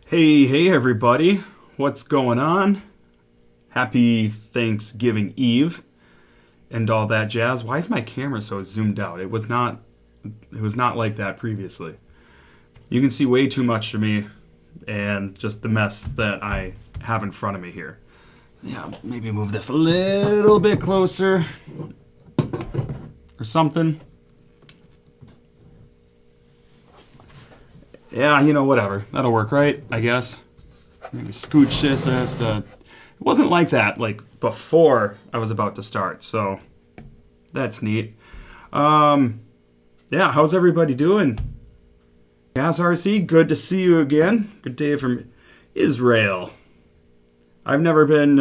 Hey everybody, what's going on? Happy Thanksgiving Eve and all that jazz. Why is my camera so zoomed out? It was not like that previously. You can see way too much of me and just the mess that I have in front of me here. Yeah, maybe move this a little bit closer or something. Yeah, whatever. That'll work, right? I guess. Maybe scooch this. It wasn't like that, before I was about to start, so that's neat. Yeah, how's everybody doing? Gas RC, good to see you again. Good day from Israel. I've never been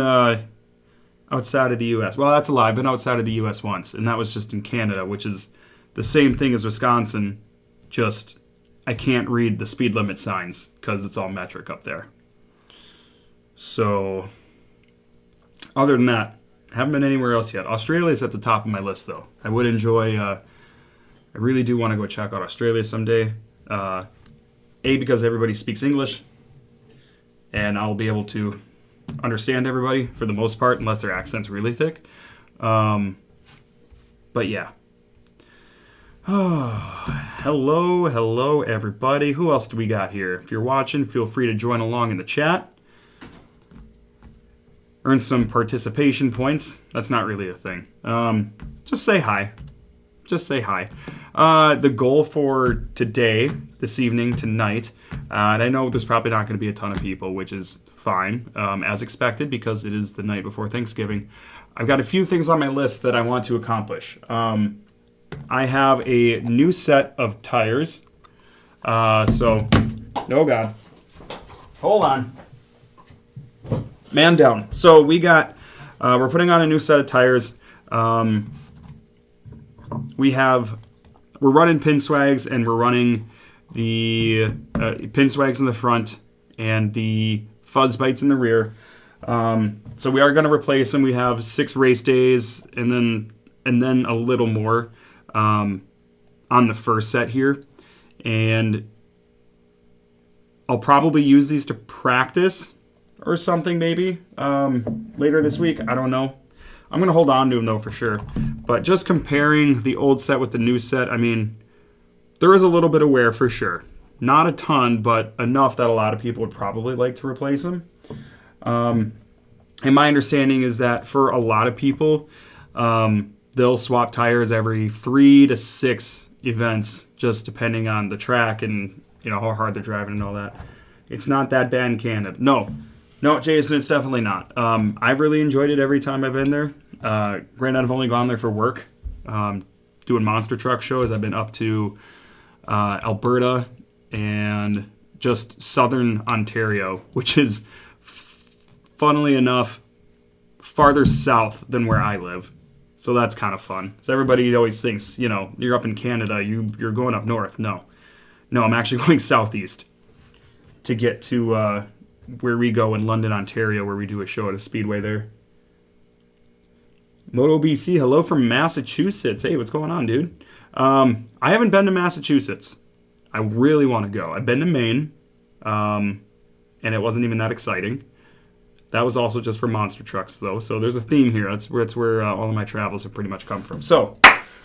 outside of the U.S. Well, that's a lie. I've been outside of the U.S. once, and that was just in Canada, which is the same thing as Wisconsin, just I can't read the speed limit signs because it's all metric up there. So, other than that, haven't been anywhere else yet. Australia's at the top of my list, though. I would enjoy, I really do want to go check out Australia someday. Because everybody speaks English, and I'll be able to understand everybody for the most part, unless their accent's really thick. But yeah. Oh, hello everybody. Who else do we got here? If you're watching, feel free to join along in the chat. Earn some participation points. That's not really a thing. Just say hi. Just say hi. The goal for today, this evening, tonight, and I know there's probably not going to be a ton of people, which is fine, as expected, because it is the night before Thanksgiving. I've got a few things on my list that I want to accomplish. I have a new set of tires. Oh God. Hold on. Man down. So we got, we're putting on a new set of tires. We're running pin swags, and we're running the pin swags in the front and the fuzz bites in the rear. So we are going to replace them. We have 6 race days and then a little more on the first set here. And I'll probably use these to practice or something maybe later this week. I don't know. I'm going to hold on to them, though, for sure. But just comparing the old set with the new set, I mean, there is a little bit of wear for sure. Not a ton, but enough that a lot of people would probably like to replace them. And my understanding is that for a lot of people, they'll swap tires every 3 to 6 events, just depending on the track and how hard they're driving and all that. It's not that bad in Canada. No, Jason, it's definitely not. I've really enjoyed it every time I've been there. Granted, I've only gone there for work, doing monster truck shows. I've been up to Alberta and just southern Ontario, which is, funnily enough, farther south than where I live. So that's kind of fun. So everybody always thinks, you're up in Canada, you're going up north. No, I'm actually going southeast to get to where we go in London, Ontario, where we do a show at a speedway there. Moto BC, hello from Massachusetts. Hey, what's going on, dude? I haven't been to Massachusetts. I really want to go. I've been to Maine, and it wasn't even that exciting. That was also just for monster trucks, though. So there's a theme here. That's where all of my travels have pretty much come from. So,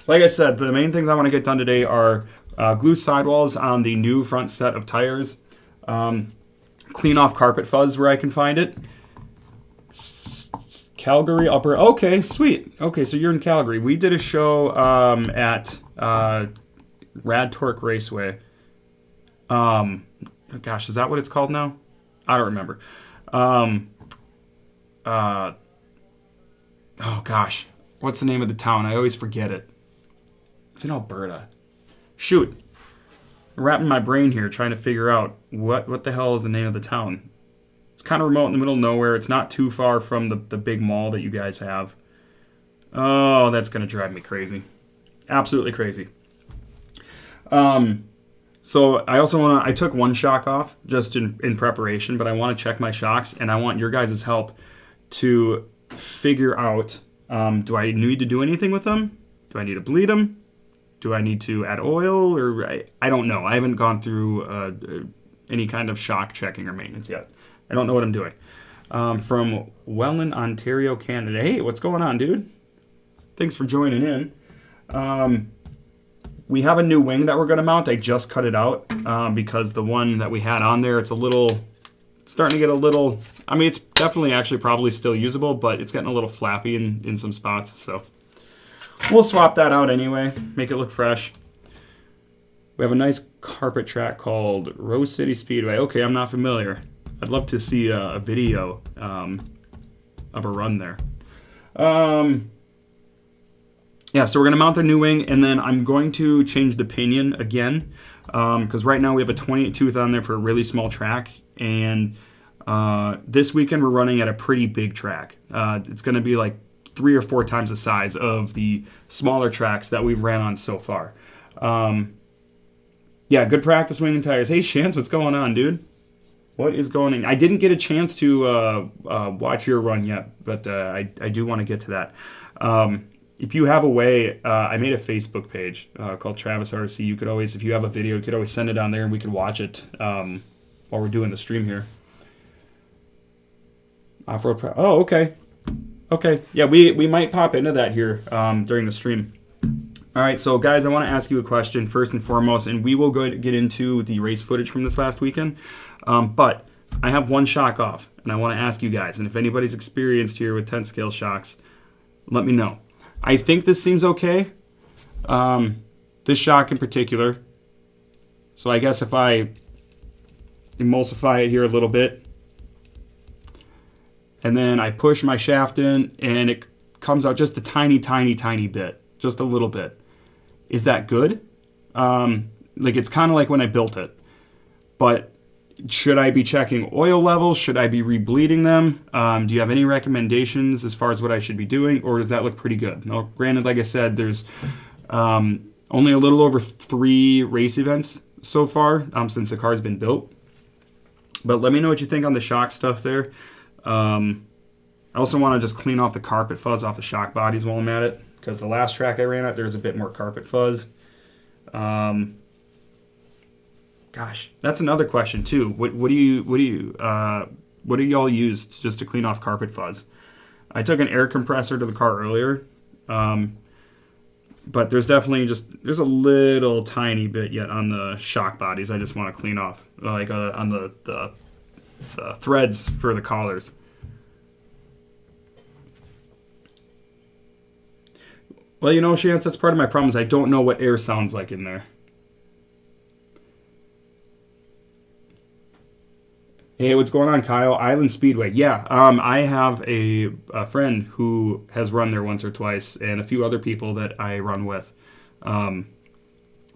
like I said, the main things I want to get done today are glue sidewalls on the new front set of tires. Clean off carpet fuzz where I can find it. Calgary upper. Okay, sweet. Okay, so you're in Calgary. We did a show at Rad Torque Raceway. Gosh, is that what it's called now? I don't remember. Oh gosh, what's the name of the town? I always forget it. It's in Alberta. Shoot. I'm wrapping my brain here trying to figure out what the hell is the name of the town. It's kind of remote in the middle of nowhere. It's not too far from the big mall that you guys have. Oh, that's going to drive me crazy. Absolutely crazy. So I also I took one shock off just in preparation, but I want to check my shocks, and I want your guys' help to figure out, do I need to do anything with them? Do I need to bleed them? Do I need to add oil? Or I don't know. I haven't gone through any kind of shock checking or maintenance yet. I don't know what I'm doing. From Welland, Ontario, Canada. Hey, what's going on, dude? Thanks for joining in. We have a new wing that we're going to mount. I just cut it out because the one that we had on there, it's starting to get a little, I mean, it's definitely actually probably still usable, but it's getting a little flappy in some spots. So we'll swap that out anyway, make it look fresh. We have a nice carpet track called Rose City Speedway. Okay, I'm not familiar. I'd love to see a video of a run there. Yeah, so we're going to mount the new wing, and then I'm going to change the pinion again, because right now we have a 28 tooth on there for a really small track, and this weekend we're running at a pretty big track. It's going to be like 3 or 4 times the size of the smaller tracks that we've ran on so far. Yeah, good practice wing and tires. Hey, Shance, what's going on, dude? What is going on? I didn't get a chance to watch your run yet, but I do want to get to that. If you have a way, I made a Facebook page called Travis RC. You could always, if you have a video, you could always send it on there and we could watch it while we're doing the stream here. Off-road oh, okay. Okay. Yeah, we might pop into that here during the stream. All right, so guys, I want to ask you a question first and foremost, and we will get into the race footage from this last weekend. But I have one shock off, and I want to ask you guys, and if anybody's experienced here with 10 scale shocks, let me know. I think this seems okay. This shock in particular. So I guess if I emulsify it here a little bit, and then I push my shaft in, and it comes out just a tiny, tiny, tiny bit. Just a little bit. Is that good? Like, it's kind of like when I built it. But should I be checking oil levels? Should I be rebleeding them? Do you have any recommendations as far as what I should be doing? Or does that look pretty good? Now, granted, like I said, there's only a little over 3 race events so far since the car's been built. But let me know what you think on the shock stuff there. I also want to just clean off the carpet fuzz off the shock bodies while I'm at it, because the last track I ran at, there's a bit more carpet fuzz. Gosh, that's another question too. What do y'all use just to clean off carpet fuzz? I took an air compressor to the car earlier, but there's definitely there's a little tiny bit yet on the shock bodies. I just want to clean off, like on the threads for the collars. Well, you know, Chance, that's part of my problem is I don't know what air sounds like in there. Hey, what's going on, Kyle? Island Speedway. Yeah, I have a friend who has run there once or twice, and a few other people that I run with that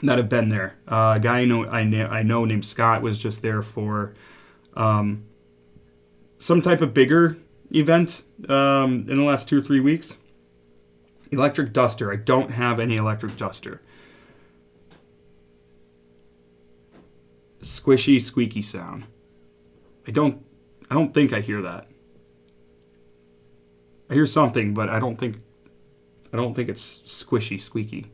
have been there. A guy I know named Scott was just there for some type of bigger event in the last 2 or 3 weeks. Electric duster. I don't have any electric duster. Squishy, squeaky sound. I don't think I hear that. I hear something, but I don't think it's squishy, squeaky.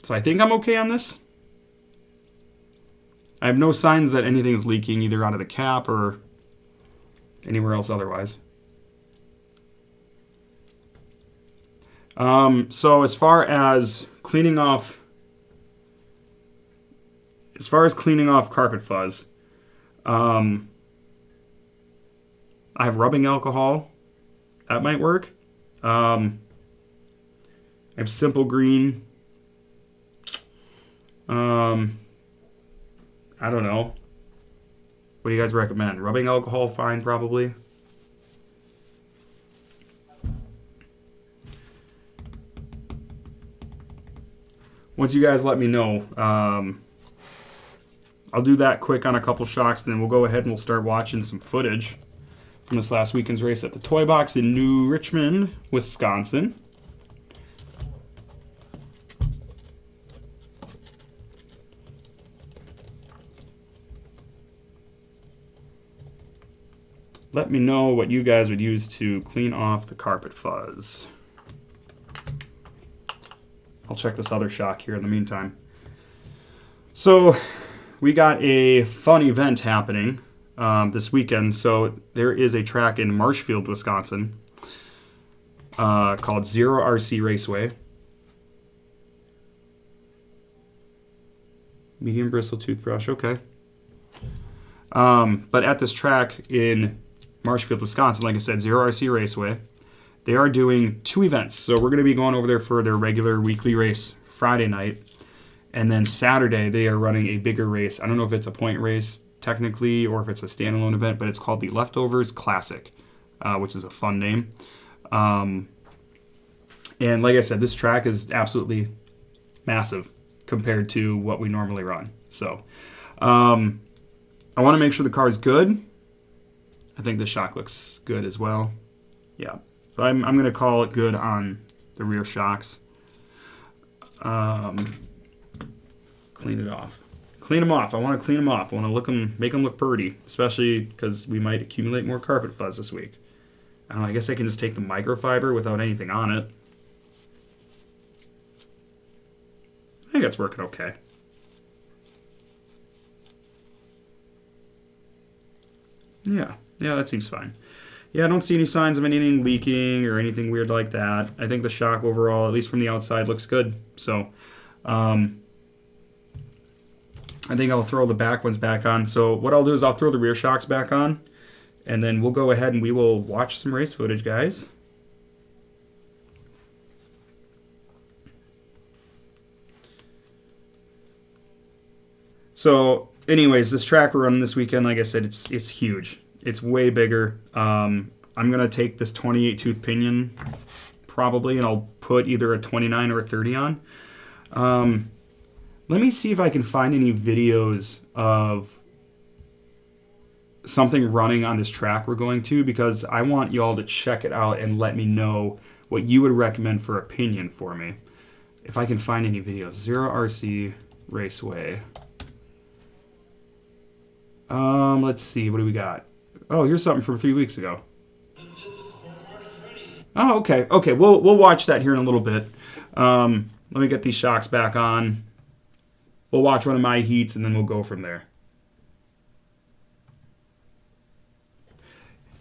So I think I'm okay on this. I have no signs that anything's leaking either out of the cap or anywhere else otherwise. So as far as cleaning off carpet fuzz, I have rubbing alcohol. That might work. I have Simple Green. I don't know. What do you guys recommend? Rubbing alcohol, fine, probably. Once you guys let me know, I'll do that quick on a couple shocks, then we'll go ahead and we'll start watching some footage from this last weekend's race at the Toy Box in New Richmond, Wisconsin. Let me know what you guys would use to clean off the carpet fuzz. I'll check this other shock here in the meantime. So we got a fun event happening this weekend. So there is a track in Marshfield, Wisconsin called Zero RC Raceway. Medium bristle toothbrush, okay. But at this track in Marshfield, Wisconsin, like I said, Zero RC Raceway, they are doing 2 events. So we're going to be going over there for their regular weekly race Friday night. And then Saturday, they are running a bigger race. I don't know if it's a point race technically or if it's a standalone event, but it's called the Leftovers Classic, which is a fun name. And like I said, this track is absolutely massive compared to what we normally run. So I want to make sure the car is good. I think the shock looks good as well. Yeah. So I'm going to call it good on the rear shocks. Clean it off. Clean them off. I want to clean them off. I want to make them look pretty, especially because we might accumulate more carpet fuzz this week. I don't know, I guess I can just take the microfiber without anything on it. I think that's working okay. Yeah, that seems fine. Yeah, I don't see any signs of anything leaking or anything weird like that. I think the shock overall, at least from the outside, looks good. So, I think I'll throw the back ones back on. So what I'll do is I'll throw the rear shocks back on, and then we'll go ahead and we will watch some race footage, guys. So, anyways, this track we're running this weekend, like I said, it's huge. It's way bigger. I'm going to take this 28 tooth pinion probably, and I'll put either a 29 or a 30 on. Let me see if I can find any videos of something running on this track we're going to, because I want you all to check it out and let me know what you would recommend for a pinion for me. If I can find any videos. Zero RC Raceway. Let's see. What do we got? Oh, here's something from 3 weeks ago. Oh, okay. Okay, we'll watch that here in a little bit. Let me get these shocks back on. We'll watch one of my heats, and then we'll go from there.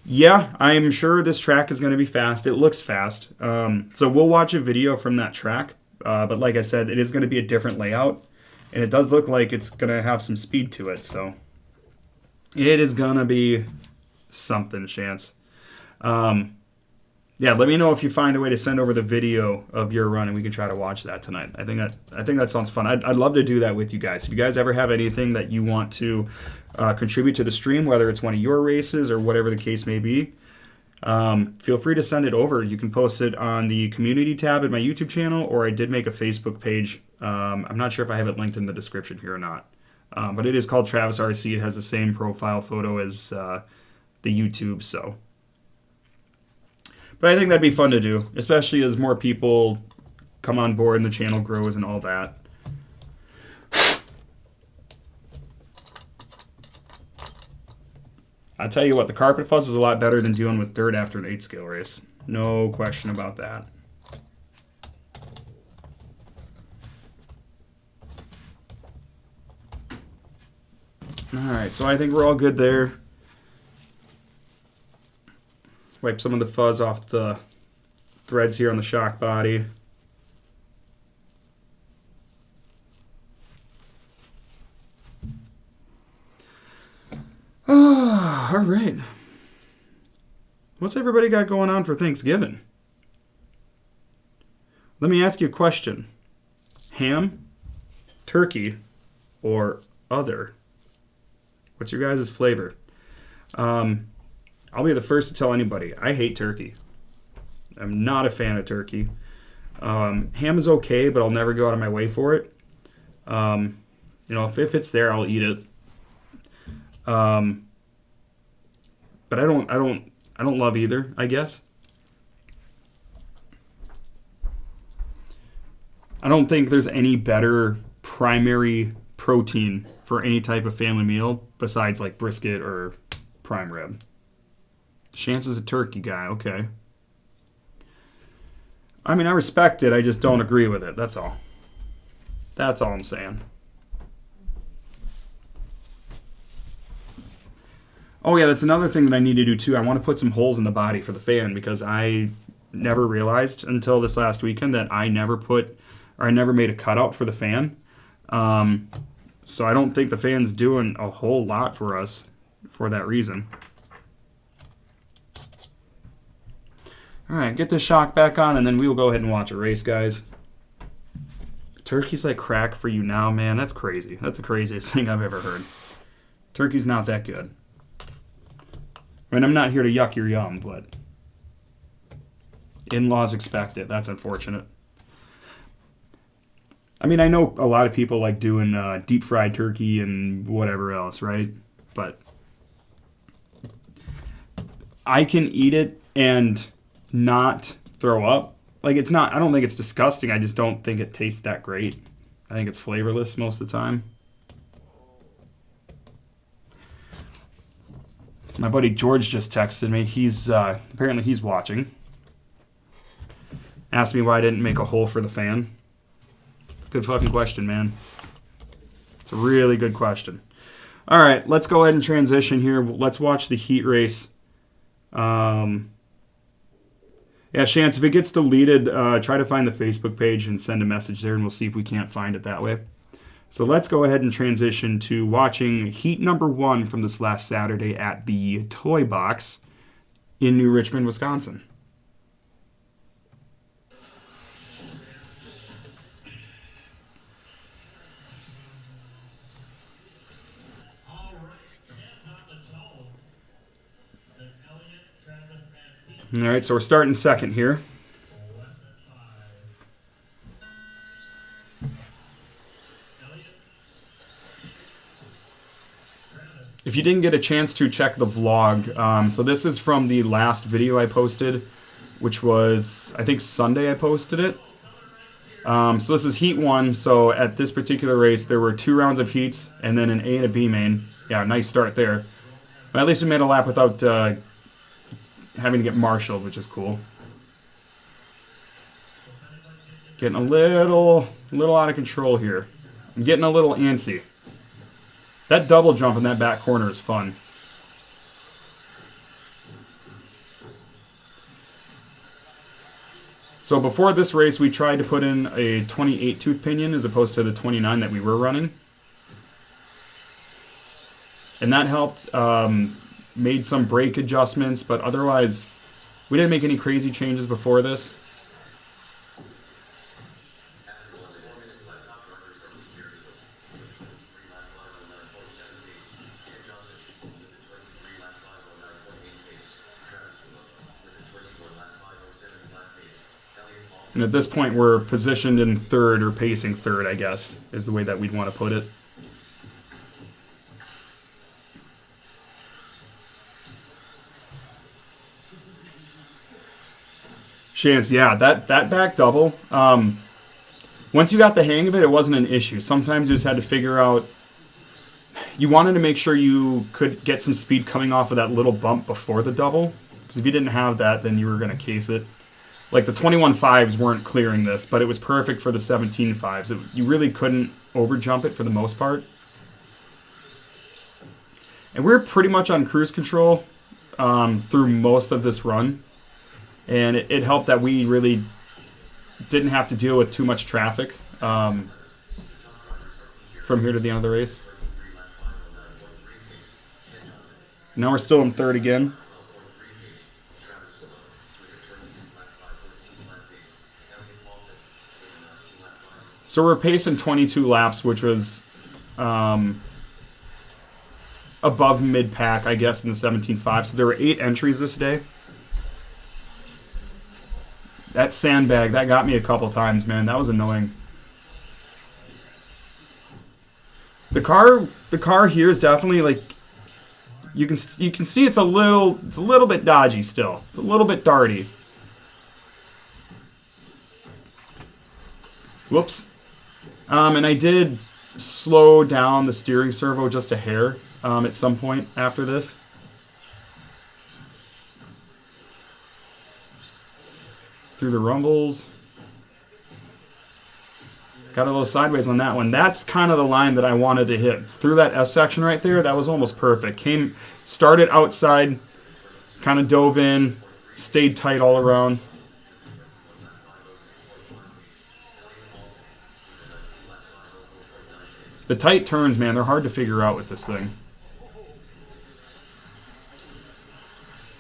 Yeah, I'm sure this track is going to be fast. It looks fast. So we'll watch a video from that track. But like I said, it is going to be a different layout. And it does look like it's going to have some speed to it. So it is going to be something, Chance. Yeah, let me know if you find a way to send over the video of your run, and we can try to watch that tonight. I think that sounds fun. I'd love to do that with you guys. If you guys ever have anything that you want to contribute to the stream, whether it's one of your races or whatever the case may be, feel free to send it over. You can post it on the community tab in my YouTube channel, or I did make a Facebook page. I'm not sure if I have it linked in the description here or not. But it is called Travis RC. It has the same profile photo as the YouTube, so. But I think that'd be fun to do, especially as more people come on board and the channel grows and all that. I'll tell you what, the carpet fuzz is a lot better than dealing with dirt after an 8-scale race. No question about that. Alright, so I think we're all good there. Wipe some of the fuzz off the threads here on the shock body. Oh, all right. What's everybody got going on for Thanksgiving? Let me ask you a question. Ham, turkey, or other? What's your guys' flavor? I'll be the first to tell anybody, I hate turkey. I'm not a fan of turkey. Ham is okay, but I'll never go out of my way for it. If it's there, I'll eat it. But I don't love either, I guess. I don't think there's any better primary protein for any type of family meal besides like brisket or prime rib. Chance is a turkey guy, okay. I mean, I respect it, I just don't agree with it, that's all. That's all I'm saying. Oh yeah, that's another thing that I need to do too. I want to put some holes in the body for the fan because I never realized until this last weekend that I never made a cutout for the fan. So I don't think the fan's doing a whole lot for us for that reason. All right, get this shock back on, and then we will go ahead and watch a race, guys. Turkey's like crack for you now, man. That's crazy. That's the craziest thing I've ever heard. Turkey's not that good. I mean, I'm not here to yuck your yum, but in-laws expect it. That's unfortunate. I mean, I know a lot of people like doing deep-fried turkey and whatever else, right? But I can eat it and not throw up. Like, it's not, I don't think it's disgusting. I just don't think it tastes that great. I think it's flavorless most of the time. My buddy George just texted me. He's apparently he's watching. Asked me why I didn't make a hole for the fan. It's a good fucking question, man. It's a really good question. All right, let's go ahead and transition here. Let's watch the heat race. Yeah, Chance, if it gets deleted, try to find the Facebook page and send a message there, and we'll see if we can't find it that way. So let's go ahead and transition to watching heat number 1 from this last Saturday at the Toy Box in New Richmond, Wisconsin. All right, so we're starting second here. If you didn't get a chance to check the vlog, so this is from the last video I posted, which was, I think, Sunday I posted it. So this is heat 1, so at this particular race there were 2 rounds of heats and then an A and a B main. Yeah, nice start there. But at least we made a lap without having to get marshaled, which is cool. Getting a little out of control here. I'm getting a little antsy. That double jump in that back corner is fun. So before this race, we tried to put in a 28 tooth pinion as opposed to the 29 that we were running. And that helped, made some brake adjustments, but otherwise, we didn't make any crazy changes before this. And at this point, we're positioned in third, or pacing third, I guess, is the way that we'd want to put it. Chance, yeah, that back double, once you got the hang of it, it wasn't an issue. Sometimes you just had to figure out, you wanted to make sure you could get some speed coming off of that little bump before the double, because if you didn't have that, then you were going to case it. Like the 21.5s weren't clearing this, but it was perfect for the 17.5s. You really couldn't overjump it for the most part. And we were pretty much on cruise control through most of this run. And it helped that we really didn't have to deal with too much traffic from here to the end of the race. Now we're still in third again. So we're pacing 22 laps, which was above mid-pack, I guess, in the 17.5. So there were 8 entries this day. That sandbag, that got me a couple times, man. That was annoying. The car here is definitely like, you can see it's a little bit dodgy still. It's a little bit darty. Whoops. And I did slow down the steering servo just a hair at some point after this. Through the rumbles. Got a little sideways on that one. That's kind of the line that I wanted to hit. Through that S section right there, that was almost perfect. Started outside, kind of dove in, stayed tight all around. The tight turns, man, they're hard to figure out with this thing.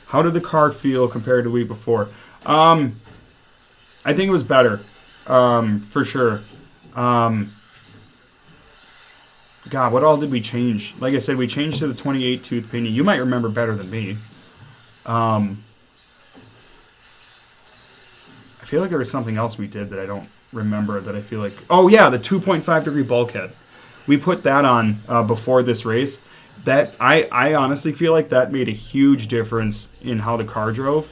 How did the car feel compared to the week before? I think it was better, for sure. God, what all did we change? Like I said, we changed to the 28 tooth pinion. You might remember better than me. I feel like there was something else we did that I don't remember that I feel like... Oh, yeah, the 2.5 degree bulkhead. We put that on before this race. That I honestly feel like that made a huge difference in how the car drove.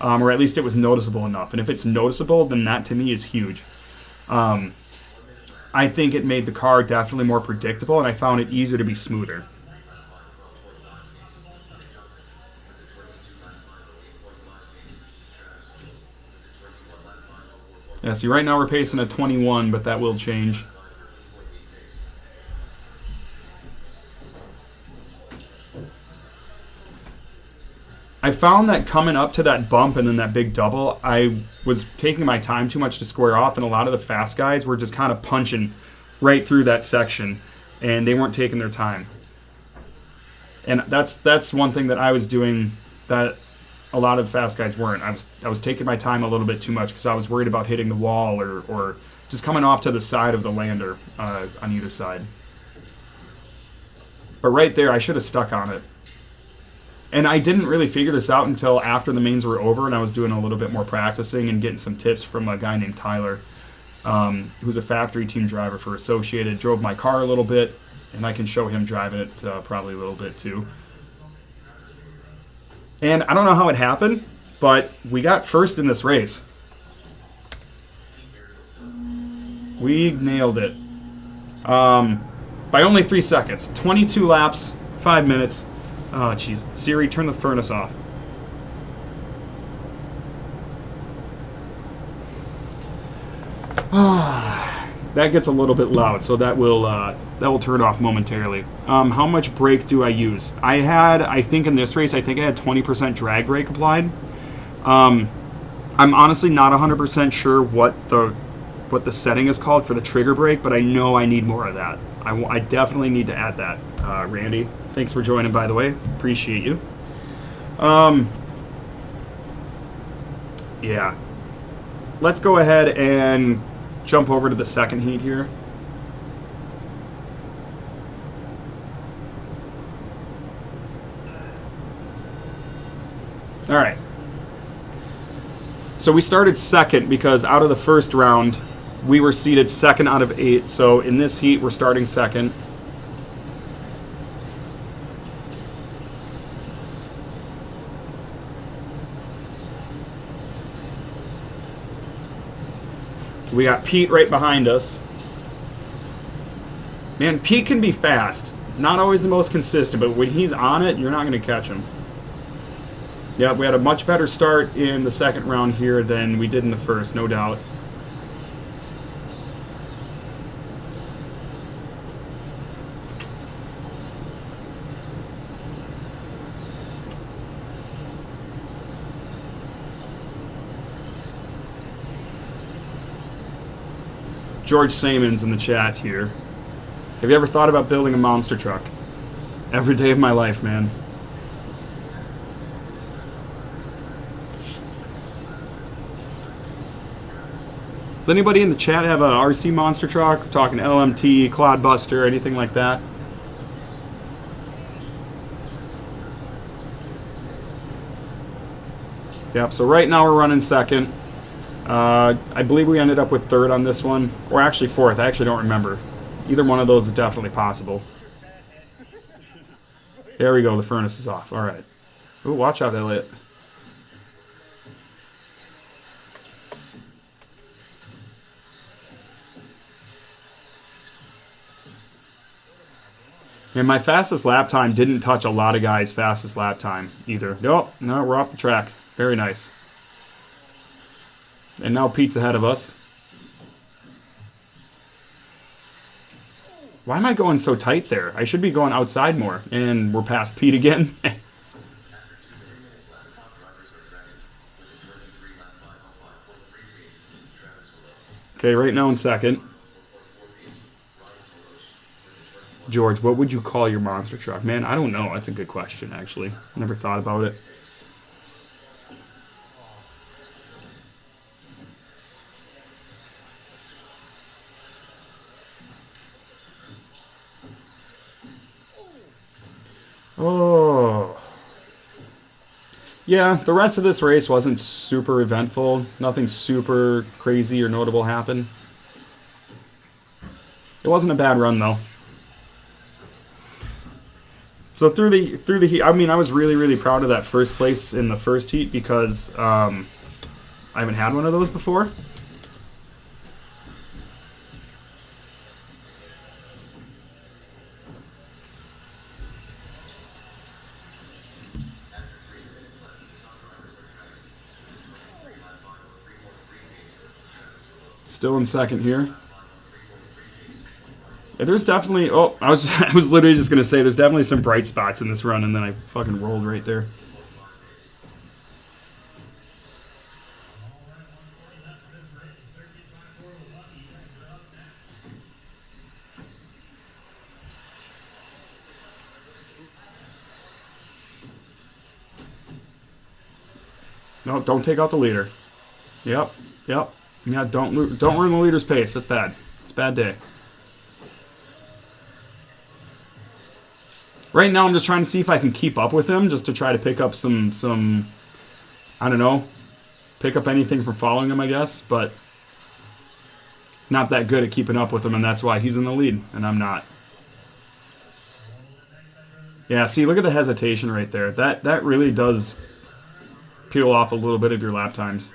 Or at least it was noticeable enough. And if it's noticeable, then that to me is huge. I think it made the car definitely more predictable, and I found it easier to be smoother. Yeah, see, right now we're pacing at 21, but that will change. I found that coming up to that bump and then that big double, I was taking my time too much to square off, and a lot of the fast guys were just kind of punching right through that section, and they weren't taking their time. And that's one thing that I was doing that a lot of fast guys weren't. I was taking my time a little bit too much because I was worried about hitting the wall or just coming off to the side of the lander on either side. But right there, I should have stuck on it. And I didn't really figure this out until after the mains were over, and I was doing a little bit more practicing and getting some tips from a guy named Tyler, who's a factory team driver for Associated. Drove my car a little bit, and I can show him driving it probably a little bit too. And I don't know how it happened, but we got first in this race. We nailed it. By only 3 seconds. 22 laps, 5 minutes. Oh, jeez. Siri, turn the furnace off. That gets a little bit loud, so that will turn off momentarily. How much brake do I use? I think in this race, I had 20% drag brake applied. I'm honestly not 100% sure what the setting is called for the trigger brake, but I know I need more of that. I definitely need to add that. Randy, thanks for joining, by the way. Appreciate you. Yeah. Let's go ahead and jump over to the second heat here. All right. So we started second because out of the first round, we were seated second out of 8. So in this heat, we're starting second. We got Pete right behind us. Man, Pete can be fast. Not always the most consistent, but when he's on it, you're not going to catch him. Yeah, we had a much better start in the second round here than we did in the first, no doubt. George Samon's in the chat here. Have you ever thought about building a monster truck? Every day of my life, man. Does anybody in the chat have a RC monster truck? We're talking LMT, Clodbuster, anything like that? Yep, so right now we're running second. I believe we ended up with third on this one, or actually fourth. I actually don't remember. Either one of those is definitely possible. There we go. The furnace is off. All right. Ooh, watch out, Elliot. And my fastest lap time didn't touch a lot of guys' fastest lap time either. Nope, no, we're off the track. Very nice. And now Pete's ahead of us. Why am I going so tight there? I should be going outside more. And we're past Pete again. Okay, right now in second. George, what would you call your monster truck? Man, I don't know. That's a good question, actually. Never thought about it. Oh. Yeah, the rest of this race wasn't super eventful. Nothing super crazy or notable happened. It wasn't a bad run, though. So through the heat, I mean, I was really proud of that first place in the first heat because I haven't had one of those before. Still in second here. Yeah, there's definitely... Oh, I was literally just going to say there's definitely some bright spots in this run, and then I fucking rolled right there. No, don't take out the leader. Yep. Yeah, don't ruin the leader's pace. That's bad. It's a bad day. Right now, I'm just trying to see if I can keep up with him, just to try to pick up some I don't know, pick up anything from following him, I guess, but not that good at keeping up with him, and that's why he's in the lead, and I'm not. Yeah, see, look at the hesitation right there. That really does peel off a little bit of your lap times.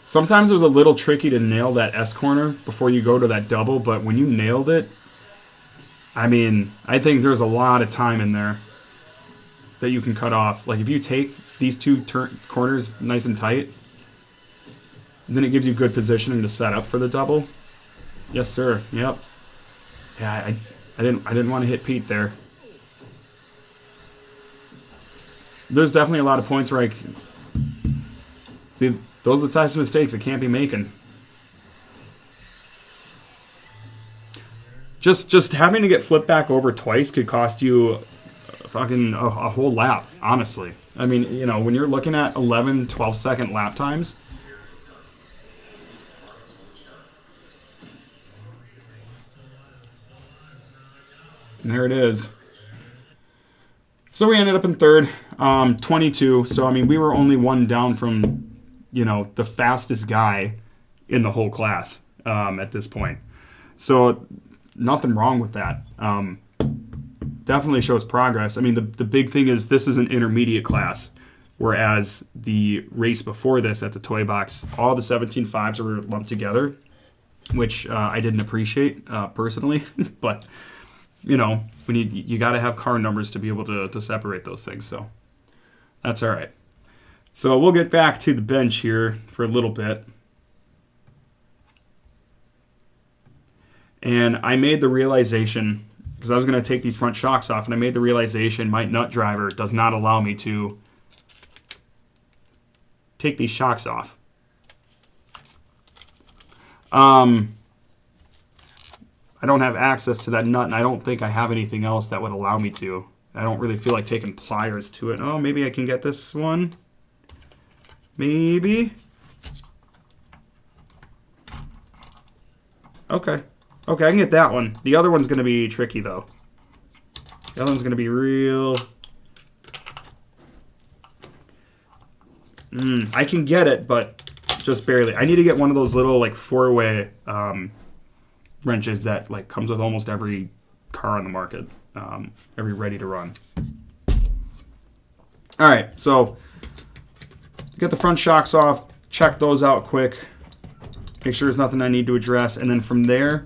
Sometimes it was a little tricky to nail that S corner before you go to that double, but when you nailed it, I mean, I think there's a lot of time in there that you can cut off. Like if you take these two corners nice and tight, then it gives you good positioning to set up for the double. Yes, sir. Yep. Yeah, I didn't want to hit Pete there. There's definitely a lot of points where I see. Those are the types of mistakes I can't be making. Just having to get flipped back over twice could cost you fucking a whole lap, honestly. I mean, you know, when you're looking at 11, 12-second lap times. And there it is. So we ended up in third, 22. So, I mean, we were only one down from, you know, the fastest guy in the whole class at this point. So nothing wrong with that. Definitely shows progress. I mean, the big thing is this is an intermediate class, whereas the race before this at the toy box, all the 17.5s were lumped together, which I didn't appreciate personally. But, you know, when you got to have car numbers to be able to separate those things. So that's all right. So we'll get back to the bench here for a little bit. And I made the realization, because I was going to take these front shocks off, and I made the realization my nut driver does not allow me to take these shocks off. I don't have access to that nut, and I don't think I have anything else that would allow me to. I don't really feel like taking pliers to it. Oh, maybe I can get this one. Maybe. Okay. Okay, I can get that one. The other one's going to be tricky, though. The other one's going to be real... I can get it, but just barely. I need to get one of those little, like, four-way wrenches that, like, comes with almost every car on the market. Every ready to run. All right, so... get the front shocks off, check those out quick, make sure there's nothing I need to address, and then from there,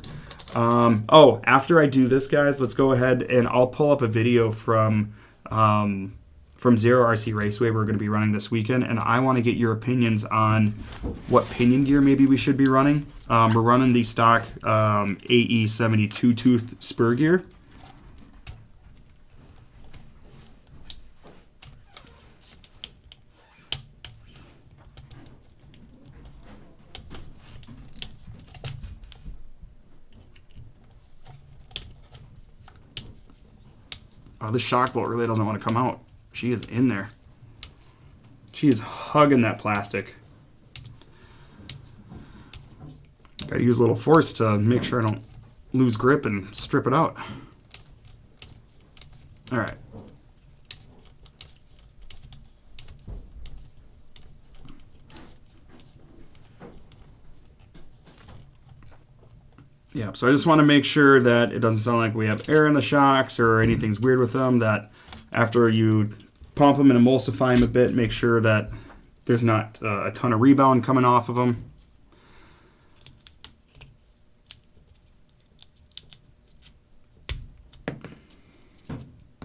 oh, after I do this, guys, let's go ahead and I'll pull up a video from Zero RC Raceway we're going to be running this weekend, and I want to get your opinions on what pinion gear maybe we should be running. We're running the stock AE72 tooth spur gear. Oh, this shock bolt really doesn't want to come out. She is in there. She is hugging that plastic. Gotta use a little force to make sure I don't lose grip and strip it out. All right. Yeah, so I just want to make sure that it doesn't sound like we have air in the shocks or anything's weird with them, that after you pump them and emulsify them a bit, make sure that there's not a ton of rebound coming off of them.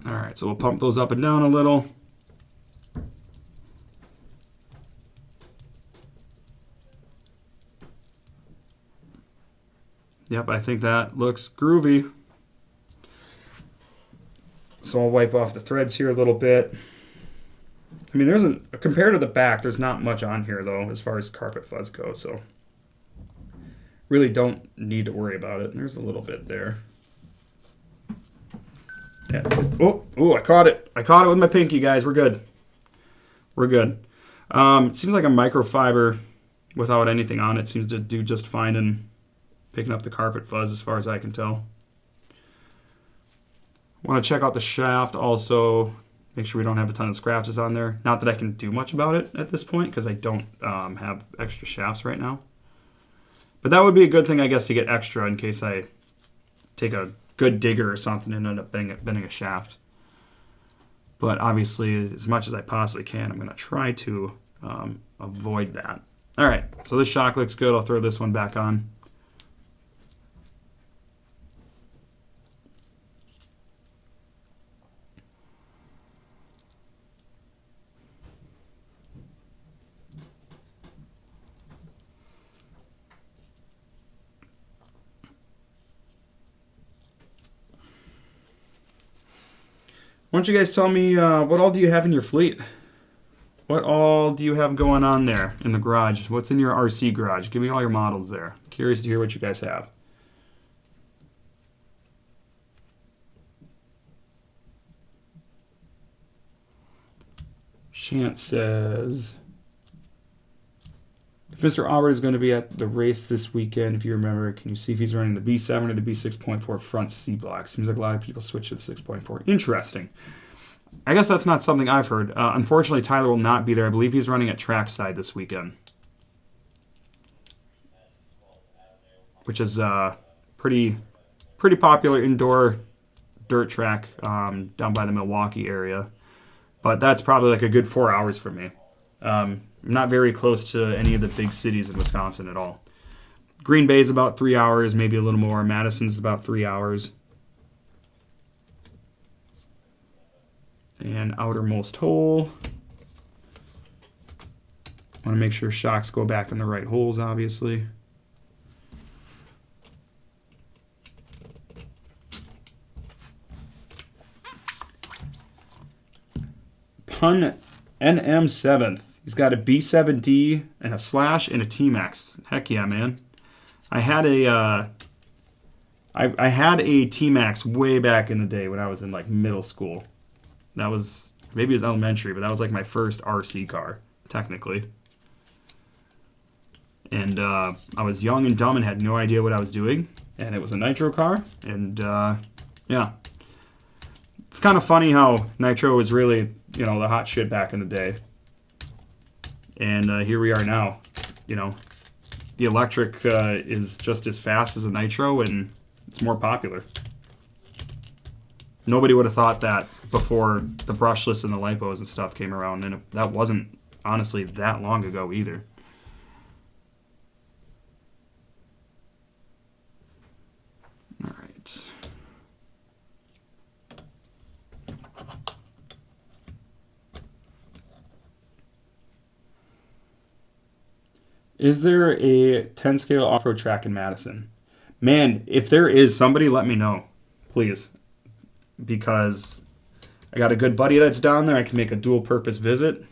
All right, so we'll pump those up and down a little. Yep, I think that looks groovy. So I'll wipe off the threads here a little bit. I mean, compared to the back, there's not much on here though, as far as carpet fuzz goes, so really don't need to worry about it. There's a little bit there. Yeah. Oh, I caught it. I caught it with my pinky, guys. We're good. We're good. It seems like a microfiber without anything on it seems to do just fine in picking up the carpet fuzz as far as I can tell. Want to check out the shaft also, make sure we don't have a ton of scratches on there. Not that I can do much about it at this point because I don't have extra shafts right now. But that would be a good thing, I guess, to get extra in case I take a good digger or something and end up bending a shaft. But obviously, as much as I possibly can, I'm going to try to avoid that. All right, so this shock looks good. I'll throw this one back on. Why don't you guys tell me what all do you have in your fleet? What all do you have going on there in the garage? What's in your RC garage? Give me all your models there. Curious to hear what you guys have. Shant says, if Mr. Aubrey is going to be at the race this weekend, if you remember, can you see if he's running the B7 or the B6.4 front C block? Seems like a lot of people switch to the 6.4. Interesting. I guess that's not something I've heard. Unfortunately, Tyler will not be there. I believe he's running at Trackside this weekend, which is pretty popular indoor dirt track down by the Milwaukee area. But that's probably like a good 4 hours for me. Not very close to any of the big cities in Wisconsin at all. Green Bay is about 3 hours, maybe a little more. Madison's about 3 hours. And outermost hole. Want to make sure shocks go back in the right holes, obviously. Pun NM7th. He's got a B7D and a slash and a T-Max. Heck yeah, man. I had a T-Max way back in the day when I was in like middle school. That was, maybe it was elementary, but that was like my first RC car, technically. And I was young and dumb and had no idea what I was doing. And it was a nitro car. And yeah. It's kind of funny how nitro was really, you know, the hot shit back in the day. And here we are now. You know, the electric is just as fast as the nitro, and it's more popular. Nobody would have thought that before the brushless and the lipos and stuff came around, and that wasn't honestly that long ago either. All right. Is there a 10 scale off-road track in Madison? Man, if there is, somebody let me know, please. Because I got a good buddy that's down there. I can make a dual purpose visit.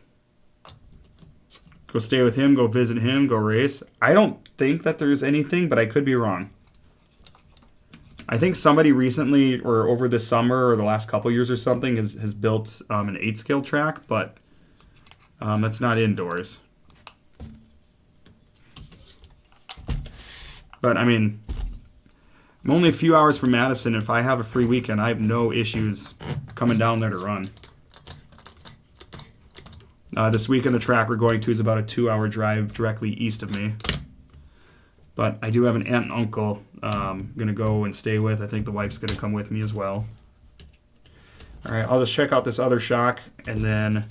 Go stay with him, go visit him, go race. I don't think that there's anything, but I could be wrong. I think somebody recently, or over the summer, or the last couple years or something, has built an 8 scale track, but that's not indoors. But, I mean, I'm only a few hours from Madison. If I have a free weekend, I have no issues coming down there to run. This weekend, the track we're going to is about a 2-hour drive directly east of me. But I do have an aunt and uncle I'm going to go and stay with. I think the wife's going to come with me as well. All right, I'll just check out this other shock, and then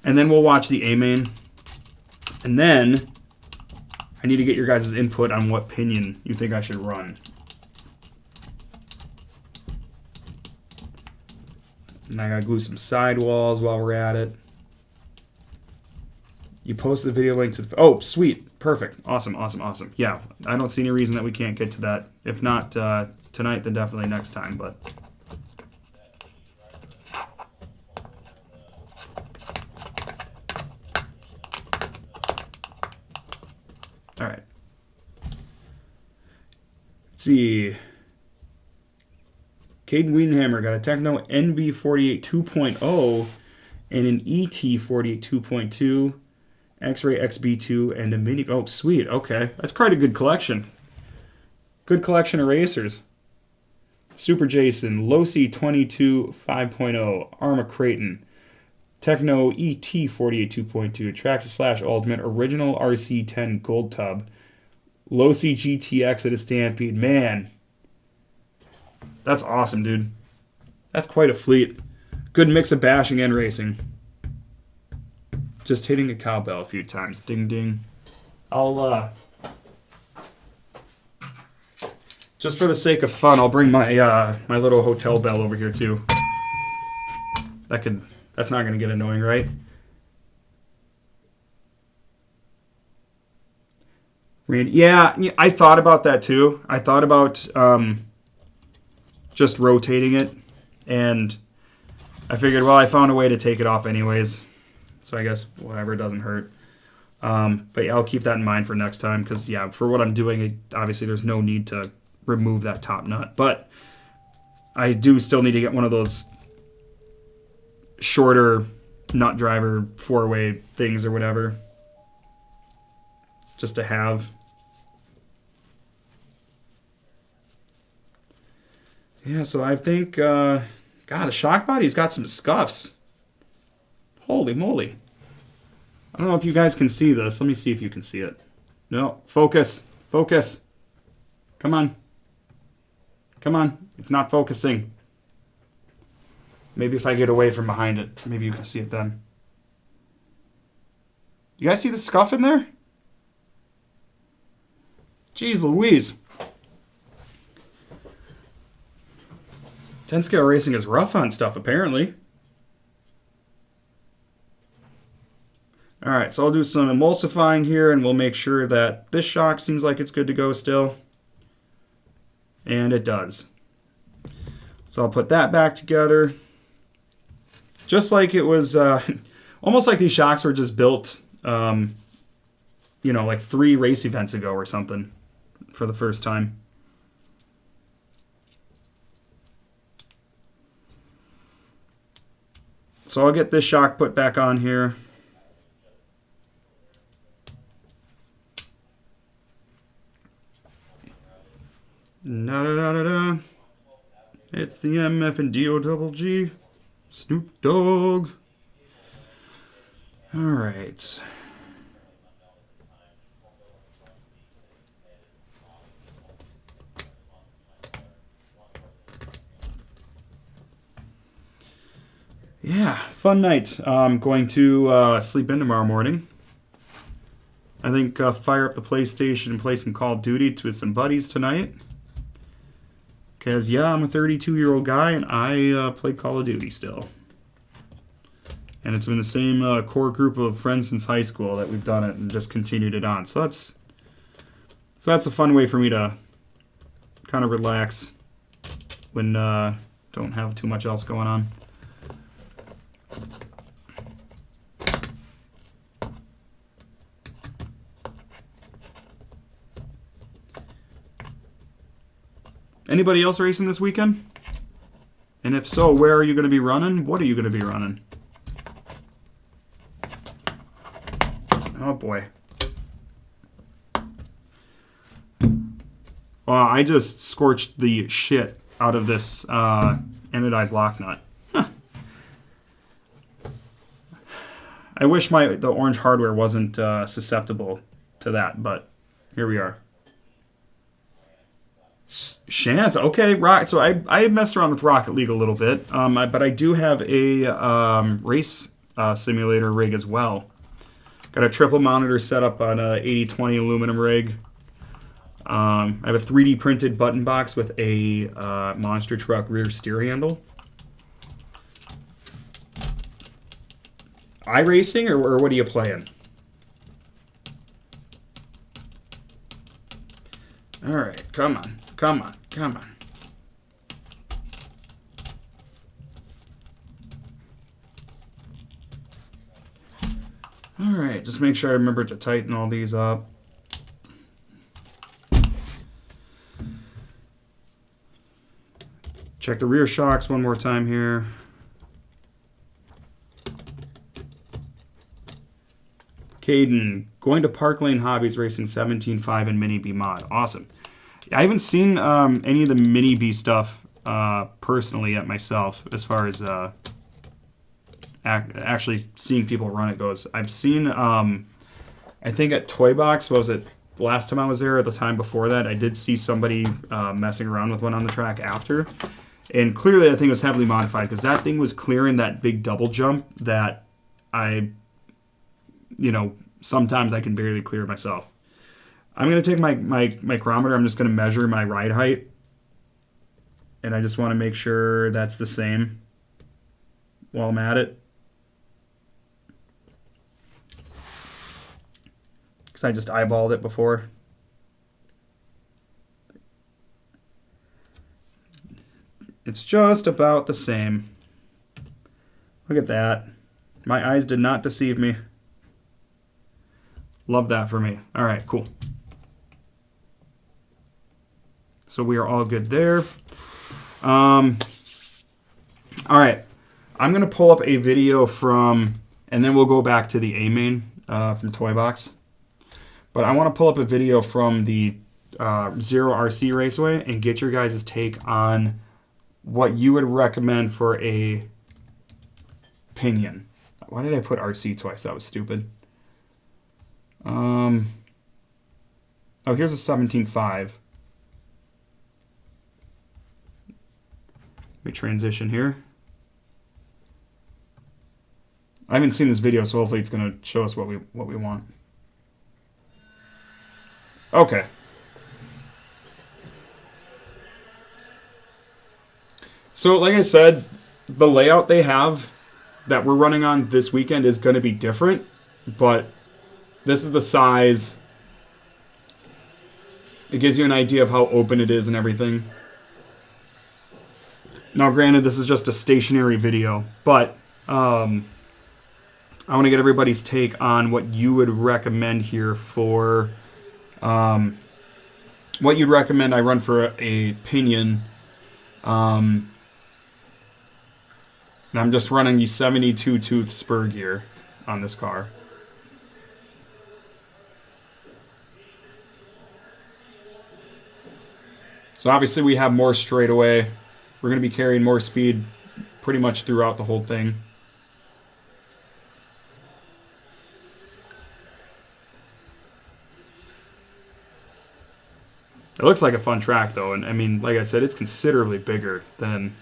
we'll watch the A-main. And then I need to get your guys' input on what pinion you think I should run. And I gotta glue some sidewalls while we're at it. You posted the video link to the... Oh, sweet. Perfect. Awesome, awesome, awesome. Yeah, I don't see any reason that we can't get to that. If not tonight, then definitely next time, but... All right. Let's see. Caden Wiedenhammer got a Tekno NB48 2.0 and an ET48 2.2, X-Ray XB2, and a mini... Oh, sweet. Okay. That's quite a good collection. Good collection of racers. Super Jason, Losi 22 5.0, Arma Creighton, Tekno ET48 2.2, Traxxas / Ultimate, Original RC10 Gold Tub, Losi GTX at a Stampede. Man, that's awesome, dude. That's quite a fleet. Good mix of bashing and racing. Just hitting a cowbell a few times. Ding, ding. I'll, just for the sake of fun, I'll bring my my little hotel bell over here, too. That's not going to get annoying, right? Randy, yeah, I thought about that too. I thought about just rotating it, and I figured, well, I found a way to take it off anyways, so I guess whatever, doesn't hurt. But yeah, I'll keep that in mind for next time, because yeah, for what I'm doing, obviously there's no need to remove that top nut, but I do still need to get one of those shorter nut driver 4-way things or whatever, just to have. Yeah, so I think God, the shock body's got some scuffs. Holy moly. I don't know if you guys can see this. Let me see if you can see it. No, focus, focus. Come on, come on, it's not focusing. Maybe if I get away from behind it, maybe you can see it then. You guys see the scuff in there? Jeez Louise. 10 scale racing is rough on stuff, apparently. Alright, so I'll do some emulsifying here, and we'll make sure that this shock seems like it's good to go still. And it does. So I'll put that back together. Just like it was, almost like these shocks were just built, you know, like 3 race events ago or something for the first time. So I'll get this shock put back on here. Da-da-da-da-da. It's the MF and DO double G. Snoop Dogg. All right. Yeah, fun night. I'm going to sleep in tomorrow morning. I think fire up the PlayStation and play some Call of Duty with some buddies tonight. Because, yeah, I'm a 32-year-old guy, and I play Call of Duty still. And it's been the same core group of friends since high school that we've done it and just continued it on. So that's a fun way for me to kind of relax when don't have too much else going on. Anybody else racing this weekend? And if so, where are you going to be running? What are you going to be running? Oh boy. Well, I just scorched the shit out of this anodized lock nut. Huh. I wish the orange hardware wasn't susceptible to that, but here we are. Chance, okay, so I messed around with Rocket League a little bit, but I do have a race simulator rig as well. Got a triple monitor set up on a 8020 aluminum rig. I have a 3D printed button box with a monster truck rear steer handle. iRacing, or what are you playing? All right, come on. Come on, come on. All right, just make sure I remember to tighten all these up. Check the rear shocks one more time here. Caden, going to Park Lane Hobbies racing 17.5 and Mini B mod. Awesome. I haven't seen any of the Mini B stuff personally yet myself, as far as actually seeing people run it goes. I've seen, I think at Toy Box, what was it, the last time I was there or the time before that, I did see somebody messing around with one on the track after. And clearly that thing was heavily modified, because that thing was clearing that big double jump that sometimes I can barely clear myself. I'm going to take my micrometer. I'm just going to measure my ride height. And I just want to make sure that's the same while I'm at it. Because I just eyeballed it before. It's just about the same. Look at that. My eyes did not deceive me. Love that for me. All right, cool. So we are all good there. All right. I'm going to pull up a video from, and then we'll go back to the A-Main from Toy Box. But I want to pull up a video from the Zero RC Raceway and get your guys' take on what you would recommend for a pinion. Why did I put RC twice? That was stupid. Oh, here's a 17.5. Let me transition here. I haven't seen this video, so hopefully it's going to show us what we want. Okay. So, like I said, the layout they have that we're running on this weekend is going to be different, but this is the size. It gives you an idea of how open it is and everything. Now, granted, this is just a stationary video, but I want to get everybody's take on what you would recommend here for what you'd recommend I run for a pinion. And I'm just running the 72 tooth spur gear on this car. So obviously we have more straightaway. We're going to be carrying more speed pretty much throughout the whole thing. It looks like a fun track though, and I mean, like I said, it's considerably bigger than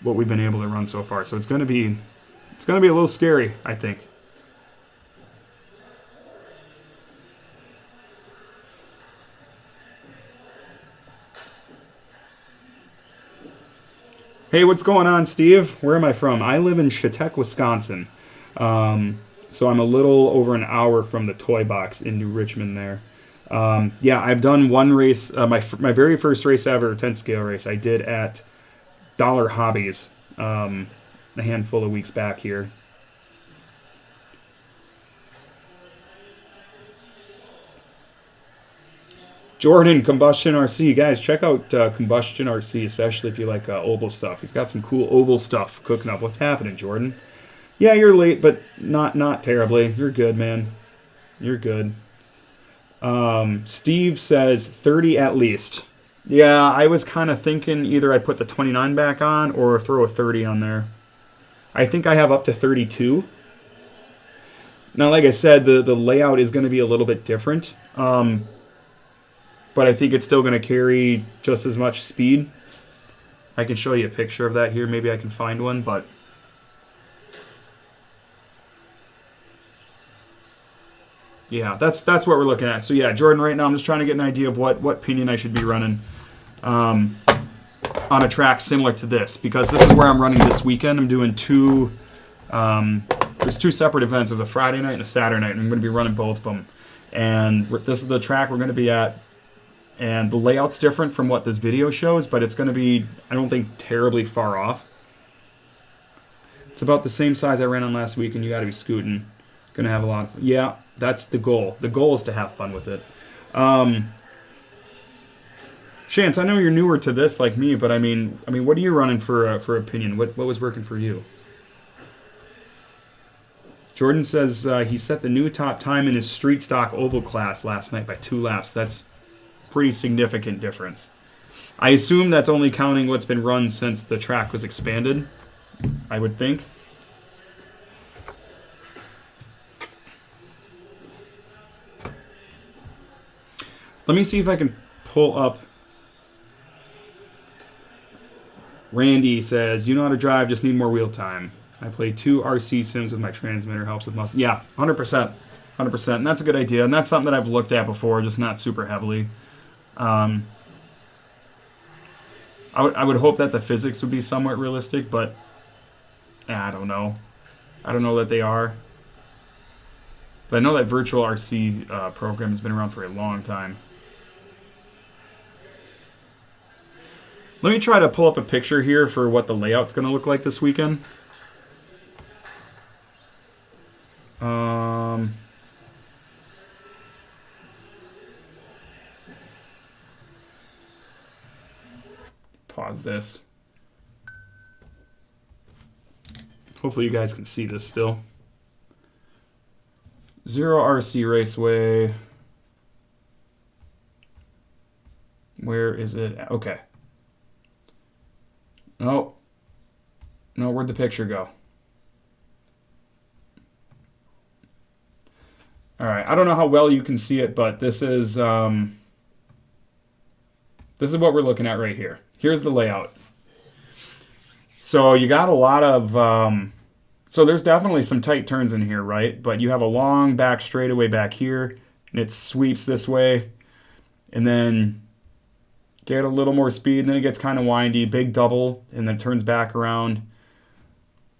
what we've been able to run so far. So it's going to be a little scary, I think. Hey, what's going on, Steve? Where am I from? I live in Chautauqua, Wisconsin. So I'm a little over an hour from the Toy Box in New Richmond there. Yeah, I've done one race. My very first race ever, 10-scale race, I did at Dollar Hobbies a handful of weeks back here. Jordan, Combustion RC. Guys, check out Combustion RC, especially if you like oval stuff. He's got some cool oval stuff cooking up. What's happening, Jordan? Yeah, you're late, but not terribly. You're good, man. You're good. Steve says 30 at least. Yeah, I was kind of thinking either I'd put the 29 back on or throw a 30 on there. I think I have up to 32. Now, like I said, the layout is going to be a little bit different. But I think it's still going to carry just as much speed. I can show you a picture of that here. Maybe I can find one, but yeah, that's what we're looking at. So yeah, Jordan, right now I'm just trying to get an idea of what pinion I should be running on a track similar to this, because this is where I'm running this weekend. I'm doing there's two separate events. There's a Friday night and a Saturday night, and I'm going to be running both of them. And this is the track we're going to be at. And the layout's different from what this video shows, but it's going to be, I don't think, terribly far off. It's about the same size I ran on last week, and you got to be scooting. Going to have a lot of fun. Yeah, that's the goal. The goal is to have fun with it. Chance, I know you're newer to this like me, but I mean, what are you running for opinion? What was working for you? Jordan says he set the new top time in his street stock oval class last night by 2 laps. That's pretty significant difference. I assume that's only counting what's been run since the track was expanded, I would think. Let me see if I can pull up. Randy says, you know how to drive, just need more wheel time. I play 2 RC sims with my transmitter, helps with muscle. Yeah, 100%. 100%. And that's a good idea. And that's something that I've looked at before, just not super heavily. I would hope that the physics would be somewhat realistic, but I don't know. I don't know that they are. But I know that virtual RC program has been around for a long time. Let me try to pull up a picture here for what the layout's going to look like this weekend. Pause this. Hopefully you guys can see this still. Zero RC Raceway. Where is it? Okay. Oh. No, where'd the picture go? Alright, I don't know how well you can see it, but this is what we're looking at right here. Here's the layout. So you got a lot of, so there's definitely some tight turns in here, right? But you have a long back straightaway back here, and it sweeps this way, and then get a little more speed, and then it gets kind of windy, big double, and then turns back around,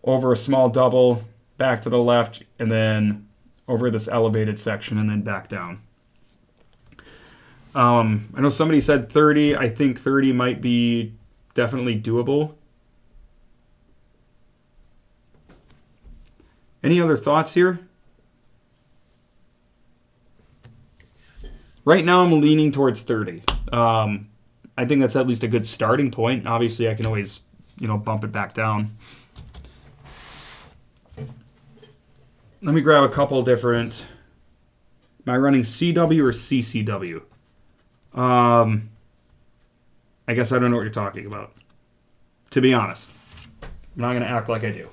over a small double, back to the left, and then over this elevated section, and then back down. I know somebody said 30. I think 30 might be definitely doable. Any other thoughts here? Right now I'm leaning towards 30. I think that's at least a good starting point. Obviously I can always, bump it back down. Let me grab a couple different. Am I running CW or CCW? I guess I don't know what you're talking about. To be honest. I'm not going to act like I do.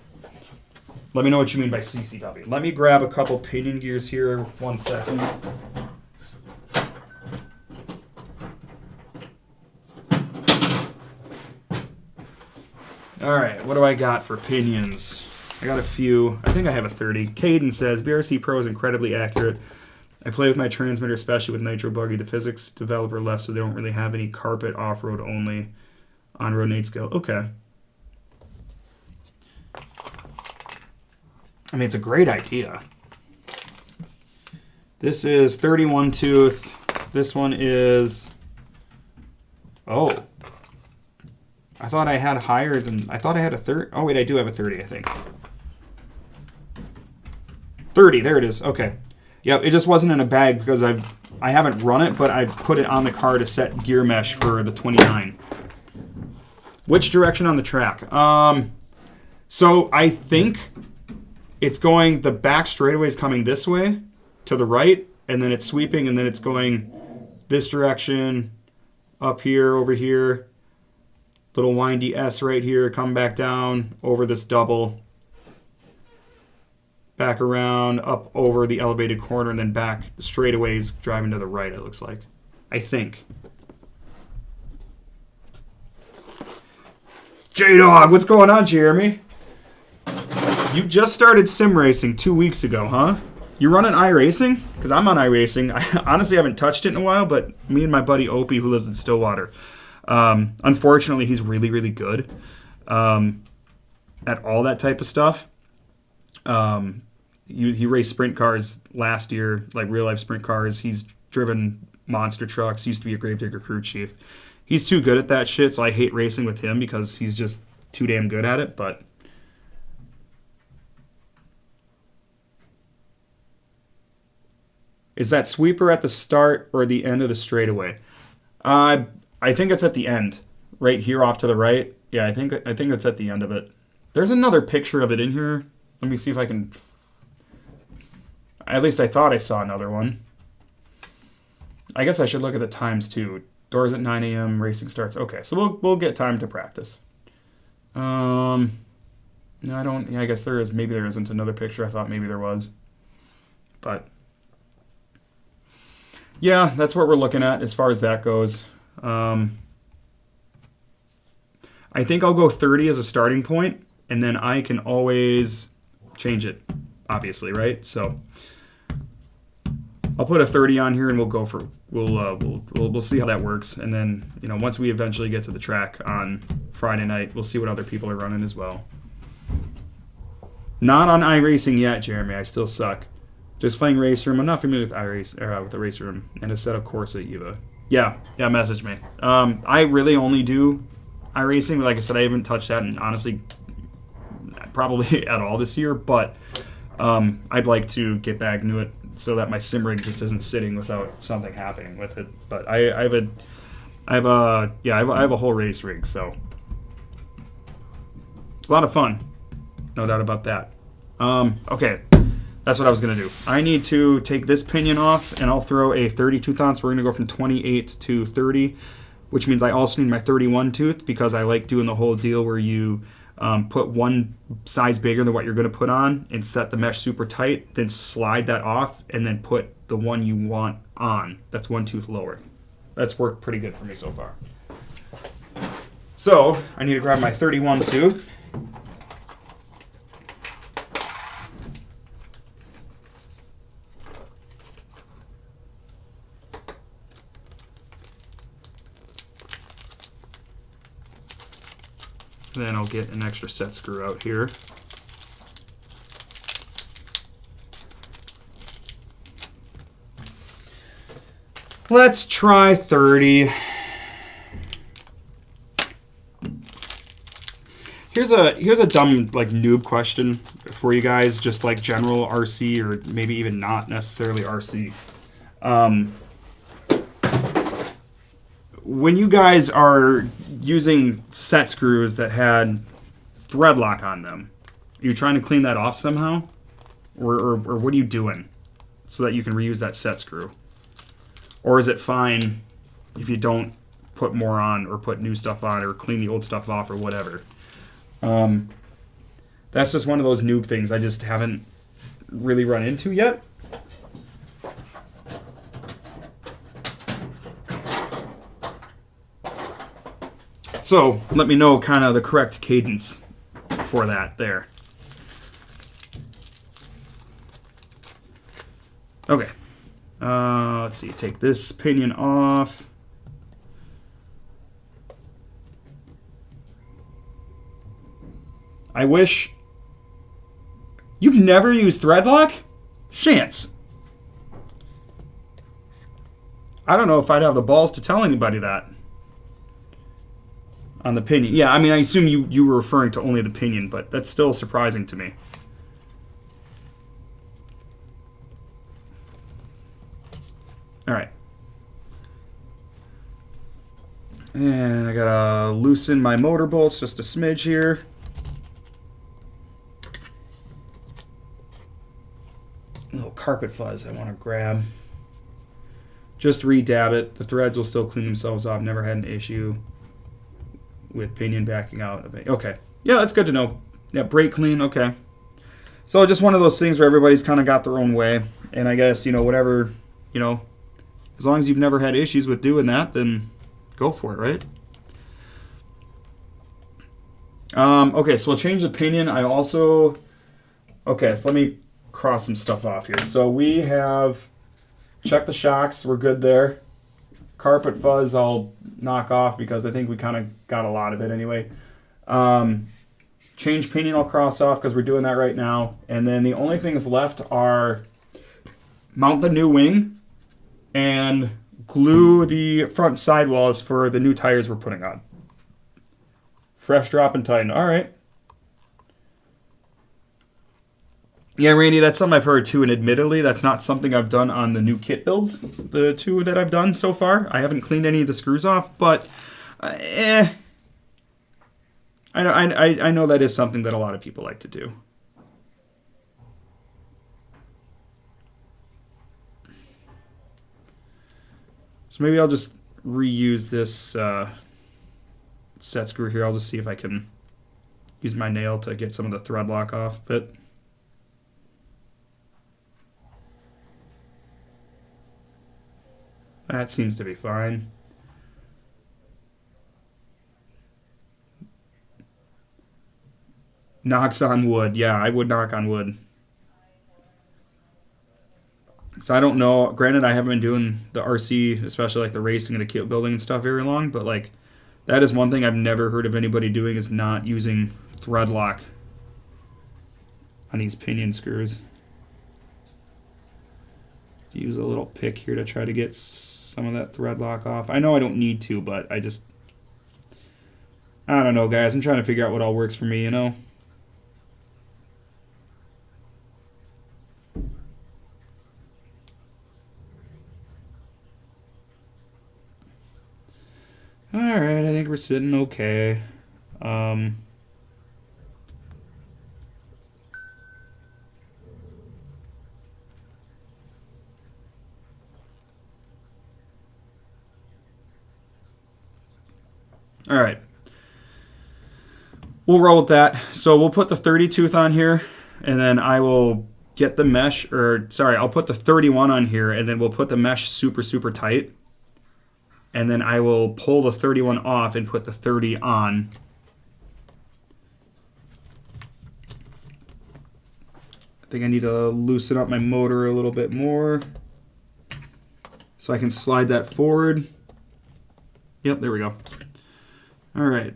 Let me know what you mean by CCW. Let me grab a couple pinion gears here. 1 second. All right, what do I got for pinions? I got a few. I think I have a 30. Caden says, BRC Pro is incredibly accurate. I play with my transmitter, especially with Nitro Buggy. The physics developer left, so they don't really have any carpet, off-road only, on-road Nate scale. Okay. I mean, it's a great idea. This is 31 tooth. This one is... Oh. I thought I had higher than... I thought I had a 30. Oh, wait, I do have a 30, I think. 30, there it is. Okay. Yep, it just wasn't in a bag because I haven't run it, but I put it on the car to set gear mesh for the 29. Which direction on the track? So I think it's going... The back straightaway is coming this way to the right, and then it's sweeping, and then it's going this direction, up here, over here, little windy S right here, come back down over this double, back around, up over the elevated corner, and then back the straightaways driving to the right, it looks like. I think. J-Dog, what's going on, Jeremy? You just started sim racing 2 weeks ago, huh? You running iRacing? Because I'm on iRacing. I honestly haven't touched it in a while, but me and my buddy Opie, who lives in Stillwater, unfortunately, he's really, really good at all that type of stuff. He raced sprint cars last year, like real-life sprint cars. He's driven monster trucks. He used to be a Gravedigger crew chief. He's too good at that shit, so I hate racing with him because he's just too damn good at it, but... Is that sweeper at the start or the end of the straightaway? I think it's at the end, right here off to the right. Yeah, I think it's at the end of it. There's another picture of it in here. Let me see if I can... At least I thought I saw another one. I guess I should look at the times too. Doors at 9 a.m. Racing starts. Okay, so we'll get time to practice. No, I don't... Yeah, I guess there is. Maybe there isn't another picture. I thought maybe there was. But... Yeah, that's what we're looking at as far as that goes. I think I'll go 30 as a starting point, and then I can always change it, obviously, right? So I'll put a 30 on here, and we'll go for we'll see how that works, and then once we eventually get to the track on Friday night, we'll see what other people are running as well. Not on iRacing yet, Jeremy. I still suck. Just playing Race Room. I'm not familiar with with the Race Room and a set of course at Eva. Yeah, message me. I really only do iRacing. Like I said, I haven't touched that, and honestly, probably at all this year. But I'd like to get back into it so that my sim rig just isn't sitting without something happening with it. But I have a whole race rig, so it's a lot of fun, no doubt about that. Okay. That's what I was going to do. I need to take this pinion off, and I'll throw a 32 ounce. We're going to go from 28 to 30, which means I also need my 31 tooth because I like doing the whole deal where you put one size bigger than what you're going to put on and set the mesh super tight, then slide that off, and then put the one you want on. That's one tooth lower. That's worked pretty good for me so far. So I need to grab my 31 tooth. Then I'll get an extra set screw out here. Let's try 30. Here's a dumb noob question for you guys, just like general RC or maybe even not necessarily RC. When you guys are using set screws that had thread lock on them, are you trying to clean that off somehow? Or what are you doing so that you can reuse that set screw? Or is it fine if you don't put more on or put new stuff on or clean the old stuff off or whatever? That's just one of those noob things I just haven't really run into yet. So let me know kind of the correct cadence for that there. Okay. Let's see. Take this pinion off. I wish... You've never used thread lock? Chance. I don't know if I'd have the balls to tell anybody that. On the pinion. Yeah, I mean, I assume you were referring to only the pinion, but that's still surprising to me. All right. And I gotta loosen my motor bolts just a smidge here. A little carpet fuzz I want to grab. Just re-dab it. The threads will still clean themselves off. Never had an issue with pinion backing out of it. Okay. Yeah, that's good to know. Yeah, brake clean. Okay. So just one of those things where everybody's kind of got their own way. And I guess, whatever, as long as you've never had issues with doing that, then go for it, right? Okay, so we'll change the pinion. Okay, so let me cross some stuff off here. So we have checked the shocks. We're good there. Carpet fuzz I'll knock off because I think we kind of got a lot of it anyway. Change pinion I'll cross off because we're doing that right now. And then the only things left are mount the new wing and glue the front sidewalls for the new tires we're putting on. Fresh drop and tighten. All right. Yeah, Randy, that's something I've heard too, and admittedly, that's not something I've done on the new kit builds, the two that I've done so far. I haven't cleaned any of the screws off, but I know that is something that a lot of people like to do. So maybe I'll just reuse this set screw here. I'll just see if I can use my nail to get some of the thread lock off, but... That seems to be fine. Knocks on wood. Yeah, I would knock on wood. So I don't know. Granted, I haven't been doing the RC, especially like the racing and the kit building and stuff very long, but like that is one thing I've never heard of anybody doing is not using thread lock on these pinion screws. Use a little pick here to try to get some of that thread lock off. I know I don't need to, but I don't know, guys. I'm trying to figure out what all works for me, All right, I think we're sitting okay. All right. We'll roll with that. So we'll put the 30 tooth on here, and then I will get the mesh, I'll put the 31 on here, and then we'll put the mesh super, super tight. And then I will pull the 31 off and put the 30 on. I think I need to loosen up my motor a little bit more so I can slide that forward. Yep, there we go. All right.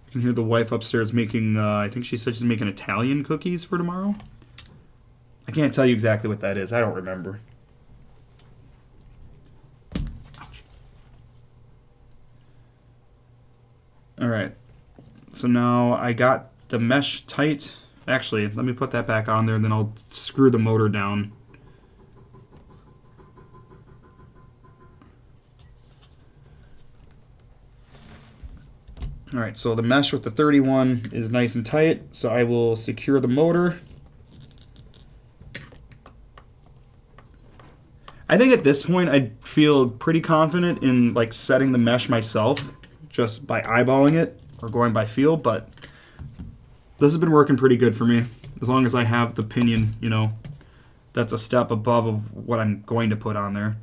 You can hear the wife upstairs making, I think she said she's making Italian cookies for tomorrow. I can't tell you exactly what that is. I don't remember. Ouch. All right. So now I got the mesh tight. Actually, let me put that back on there, and then I'll screw the motor down. All right, so the mesh with the 31 is nice and tight, so I will secure the motor. I think at this point I feel pretty confident in like setting the mesh myself. just by eyeballing it or going by feel, but this has been working pretty good for me. As long as I have the pinion, you know, that's a step above of what I'm going to put on there.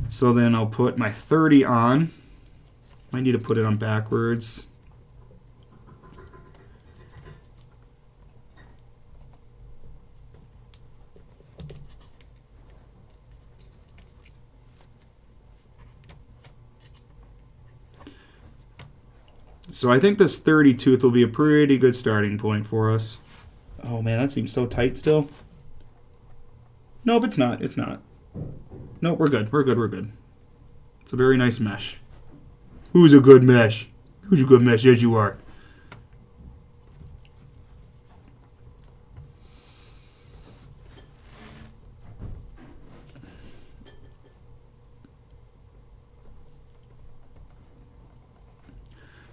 So then I'll put my 30 on. I need to put it on backwards. So I think this 30 tooth will be a pretty good starting point for us. Oh man, that seems so tight still. Nope, it's not. It's not. Nope, we're good. We're good. We're good. It's a very nice mesh. Who's a good mesh? Who's a good mesh? Yes, you are.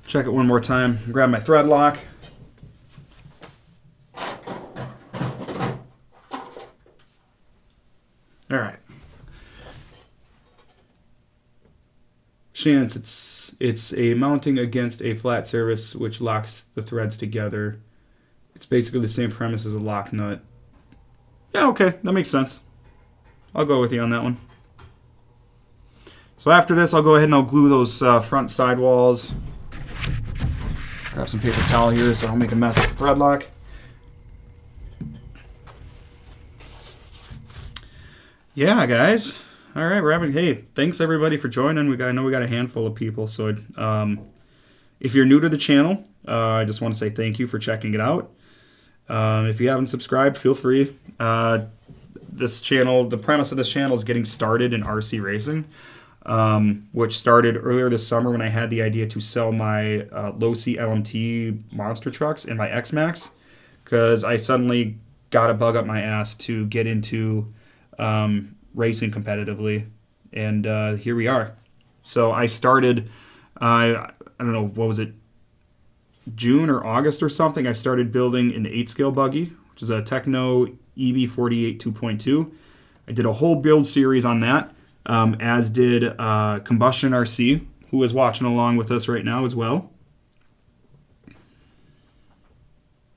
Check it one more time. Grab my thread lock. All right. Chance, it's a mounting against a flat surface which locks the threads together. It's basically the same premise as a lock nut. Yeah, okay, that makes sense. I'll go with you on that one. So after this, I'll go ahead and I'll glue those front sidewalls. Grab some paper towel here so I don't make a mess with the thread lock. Yeah, guys. All right, we're having. Hey, thanks everybody for joining. I know we got a handful of people. So, if you're new to the channel, I just want to say thank you for checking it out. If you haven't subscribed, feel free. This channel, the premise of this channel is getting started in RC racing, which started earlier this summer when I had the idea to sell my low-C LMT monster trucks and my X-Max, because I suddenly got a bug up my ass to get into racing competitively, and here we are. So I started, I don't know, what was it, June or August or something, I started building an 8-scale buggy, which is a Tekno EB48 2.2. I did a whole build series on that, as did Combustion RC, who is watching along with us right now as well.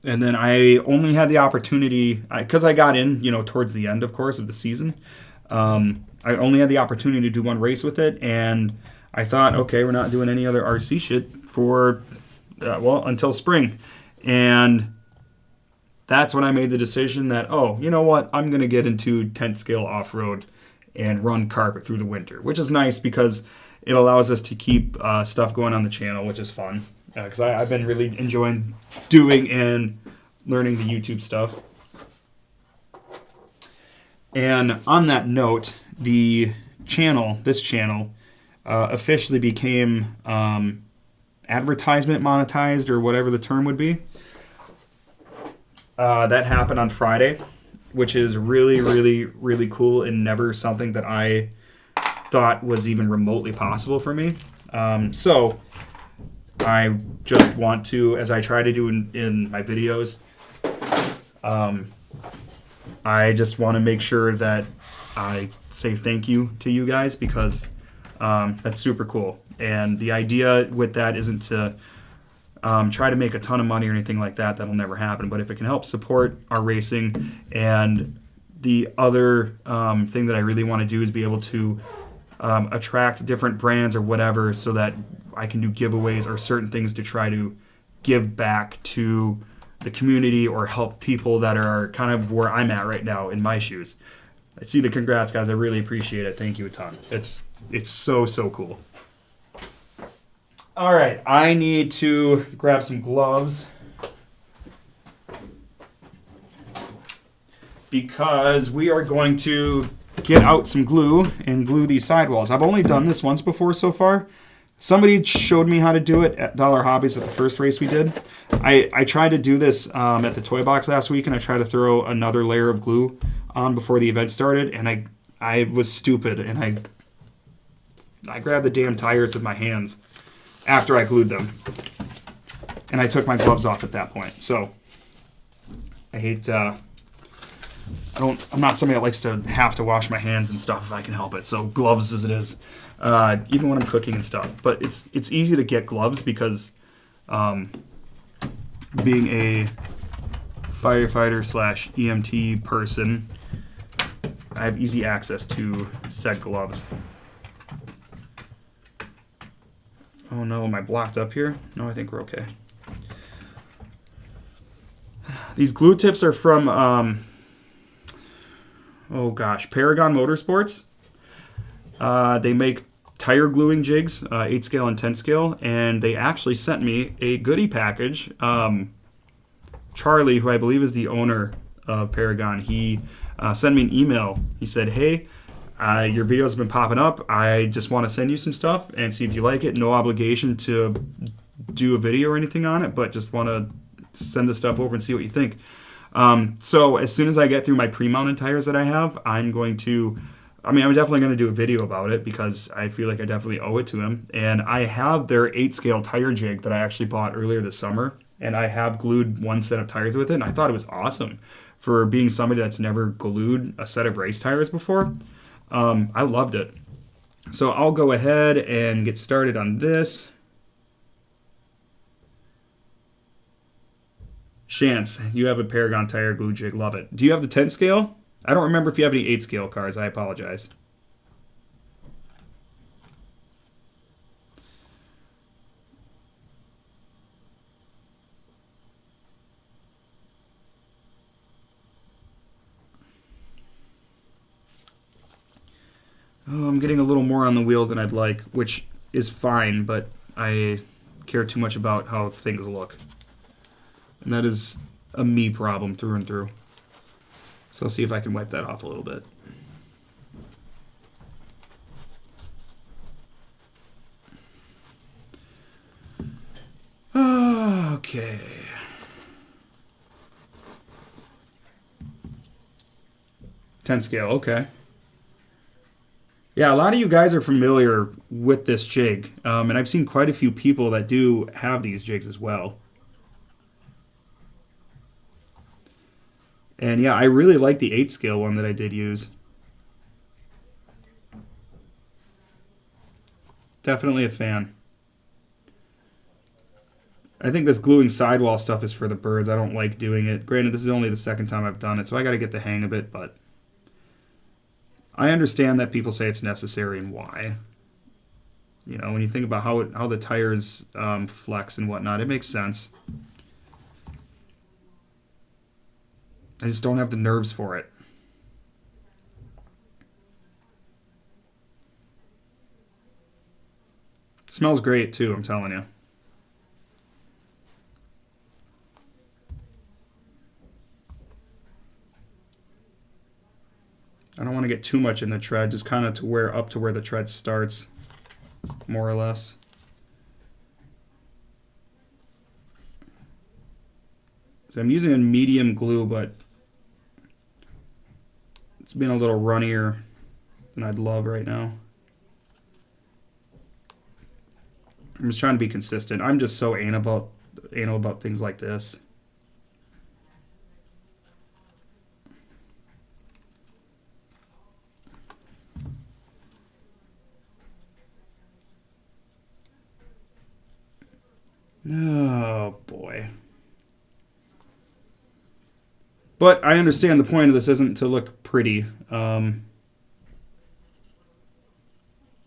And then I only had the opportunity, because I got in, you know, towards the end, of course, of the season. I only had the opportunity to do one race with it, and I thought, okay, we're not doing any other RC shit for, well, until spring. And that's when I made the decision that, oh, you know what, I'm going to get into 10th-scale off-road and run carpet through the winter, which is nice because it allows us to keep stuff going on the channel, which is fun. Because I've been really enjoying doing and learning the YouTube stuff. And on that note, this channel, officially became advertisement monetized, or whatever the term would be. That happened on Friday, which is really, really, really cool, and never something that I thought was even remotely possible for me. So I just want to, as I try to do in my videos, I just want to make sure that I say thank you to you guys, because that's super cool. And the idea with that isn't to try to make a ton of money or anything like that. That'll never happen. But if it can help support our racing, and the other thing that I really want to do is be able to attract different brands or whatever, so that I can do giveaways or certain things to try to give back to the community or help people that are kind of where I'm at right now in my shoes. I see the congrats, guys. I really appreciate it. Thank you a ton. It's so cool. All right, I need to grab some gloves because we are going to get out some glue and glue these sidewalls. I've only done this once before so far. Somebody showed me how to do it at Dollar Hobbies at the first race we did. I tried to do this at the toy box last week, and I tried to throw another layer of glue on before the event started, and I was stupid, and I grabbed the damn tires with my hands after I glued them, and I took my gloves off at that point. So I hate I'm not somebody that likes to have to wash my hands and stuff if I can help it. So gloves as it is, even when I'm cooking and stuff. But it's easy to get gloves because being a firefighter / EMT person, I have easy access to said gloves. Oh no, am I blocked up here? No, I think we're okay. These glue tips are from, oh gosh, Paragon Motorsports. They make tire gluing jigs, 8 scale and 10 scale, and they actually sent me a goodie package. Charlie, who I believe is the owner of Paragon, he sent me an email. He said, hey, your video's been popping up. I just want to send you some stuff and see if you like it. No obligation to do a video or anything on it, but just want to send the stuff over and see what you think. So as soon as I get through my pre-mounted tires that I have, I'm definitely going to do a video about it because I feel like I definitely owe it to him. And I have their 8 scale tire jig that I actually bought earlier this summer, and I have glued one set of tires with it, and I thought it was awesome for being somebody that's never glued a set of race tires before. I loved it. So I'll go ahead and get started on this. Chance, you have a Paragon tire glue jig. Love it. Do you have the 10 scale? I don't remember if you have any 8 scale cars. I apologize. Oh, I'm getting a little more on the wheel than I'd like, which is fine, but I care too much about how things look. And that is a me problem through and through. So I'll see if I can wipe that off a little bit. Okay. Ten scale, okay. Yeah, a lot of you guys are familiar with this jig, and I've seen quite a few people that do have these jigs as well. And yeah, I really like the 8 scale one that I did use. Definitely a fan. I think this gluing sidewall stuff is for the birds. I don't like doing it. Granted, this is only the second time I've done it, so I got to get the hang of it, but I understand that people say it's necessary and why. You know, when you think about how the tires flex and whatnot, it makes sense. I just don't have the nerves for it. Smells great too, I'm telling you. I don't want to get too much in the tread, just kind of up to where the tread starts, more or less. So I'm using a medium glue, but it's been a little runnier than I'd love right now. I'm just trying to be consistent. I'm just so anal about things like this. Oh boy. But I understand the point of this isn't to look pretty.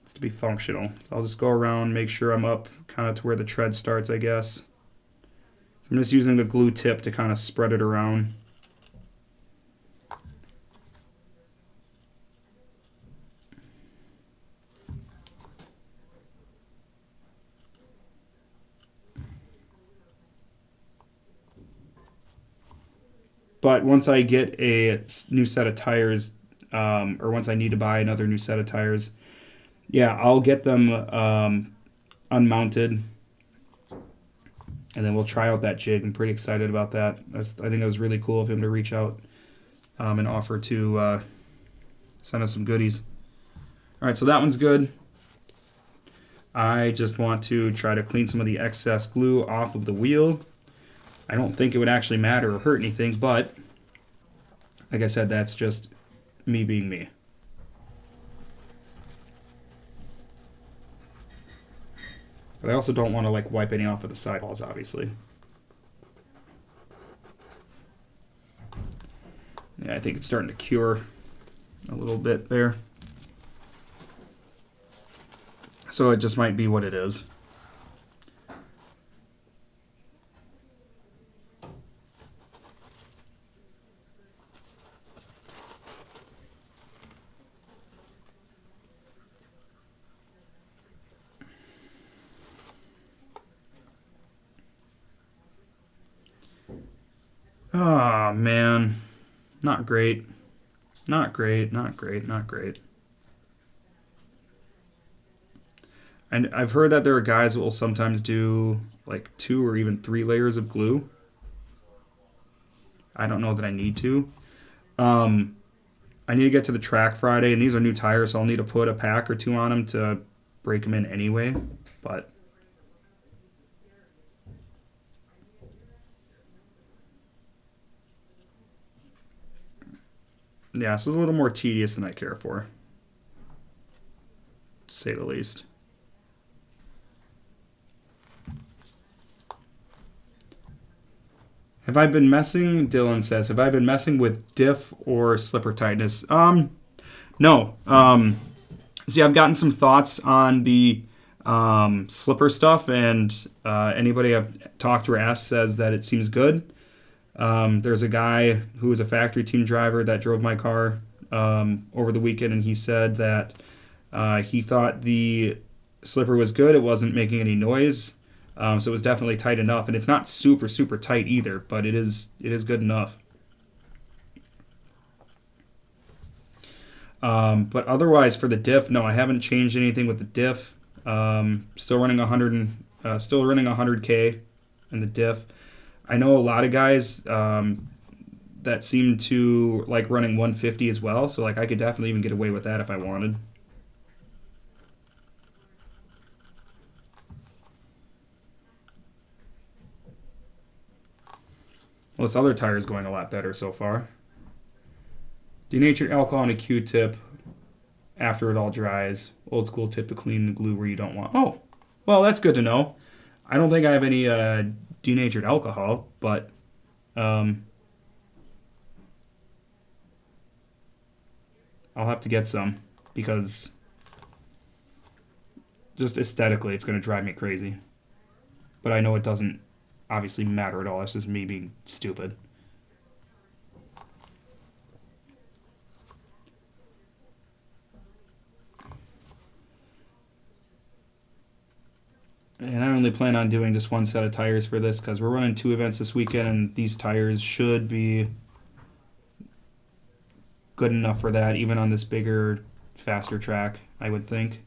It's to be functional. So I'll just go around, make sure I'm up kind of to where the tread starts, I guess. So I'm just using the glue tip to kind of spread it around. But once I get a new set of tires, or once I need to buy another new set of tires, yeah, I'll get them unmounted, and then we'll try out that jig. I'm pretty excited about that. I think it was really cool of him to reach out and offer to send us some goodies. All right, so that one's good. I just want to try to clean some of the excess glue off of the wheel. I don't think it would actually matter or hurt anything, but Like I said, that's just me being me. But I also don't want to like wipe any off of the sidewalls, obviously. Yeah, I think it's starting to cure a little bit there. So it just might be what it is. Oh, man. Not great. Not great, not great, not great. And I've heard that there are guys that will sometimes do like 2 or even 3 layers of glue. I don't know that I need to. I need to get to the track Friday, and these are new tires, so I'll need to put a pack or 2 on them to break them in anyway. But yeah, so it's a little more tedious than I care for, to say the least. Have I been messing, Dylan says, have I been messing with diff or slipper tightness? No. See, I've gotten some thoughts on the slipper stuff, and anybody I've talked to or asked says that it seems good. There's a guy who was a factory team driver that drove my car over the weekend, and he said that he thought the slipper was good. It wasn't making any noise. So it was definitely tight enough, and it's not super, super tight either, but it is good enough. But otherwise, for the diff, no, I haven't changed anything with the diff. Still running 100K in the diff. I know a lot of guys that seem to like running 150 as well, so like I could definitely even get away with that if I wanted. Well, this other tire is going a lot better so far. Denatured alcohol on a Q-tip after it all dries. Old school tip to clean the glue where you don't want. Oh, well, that's good to know. I don't think I have any denatured alcohol, but I'll have to get some because just aesthetically it's going to drive me crazy. But I know it doesn't obviously matter at all. It's just me being stupid. And I only plan on doing just 1 set of tires for this because we're running 2 events this weekend, and these tires should be good enough for that, even on this bigger, faster track, I would think.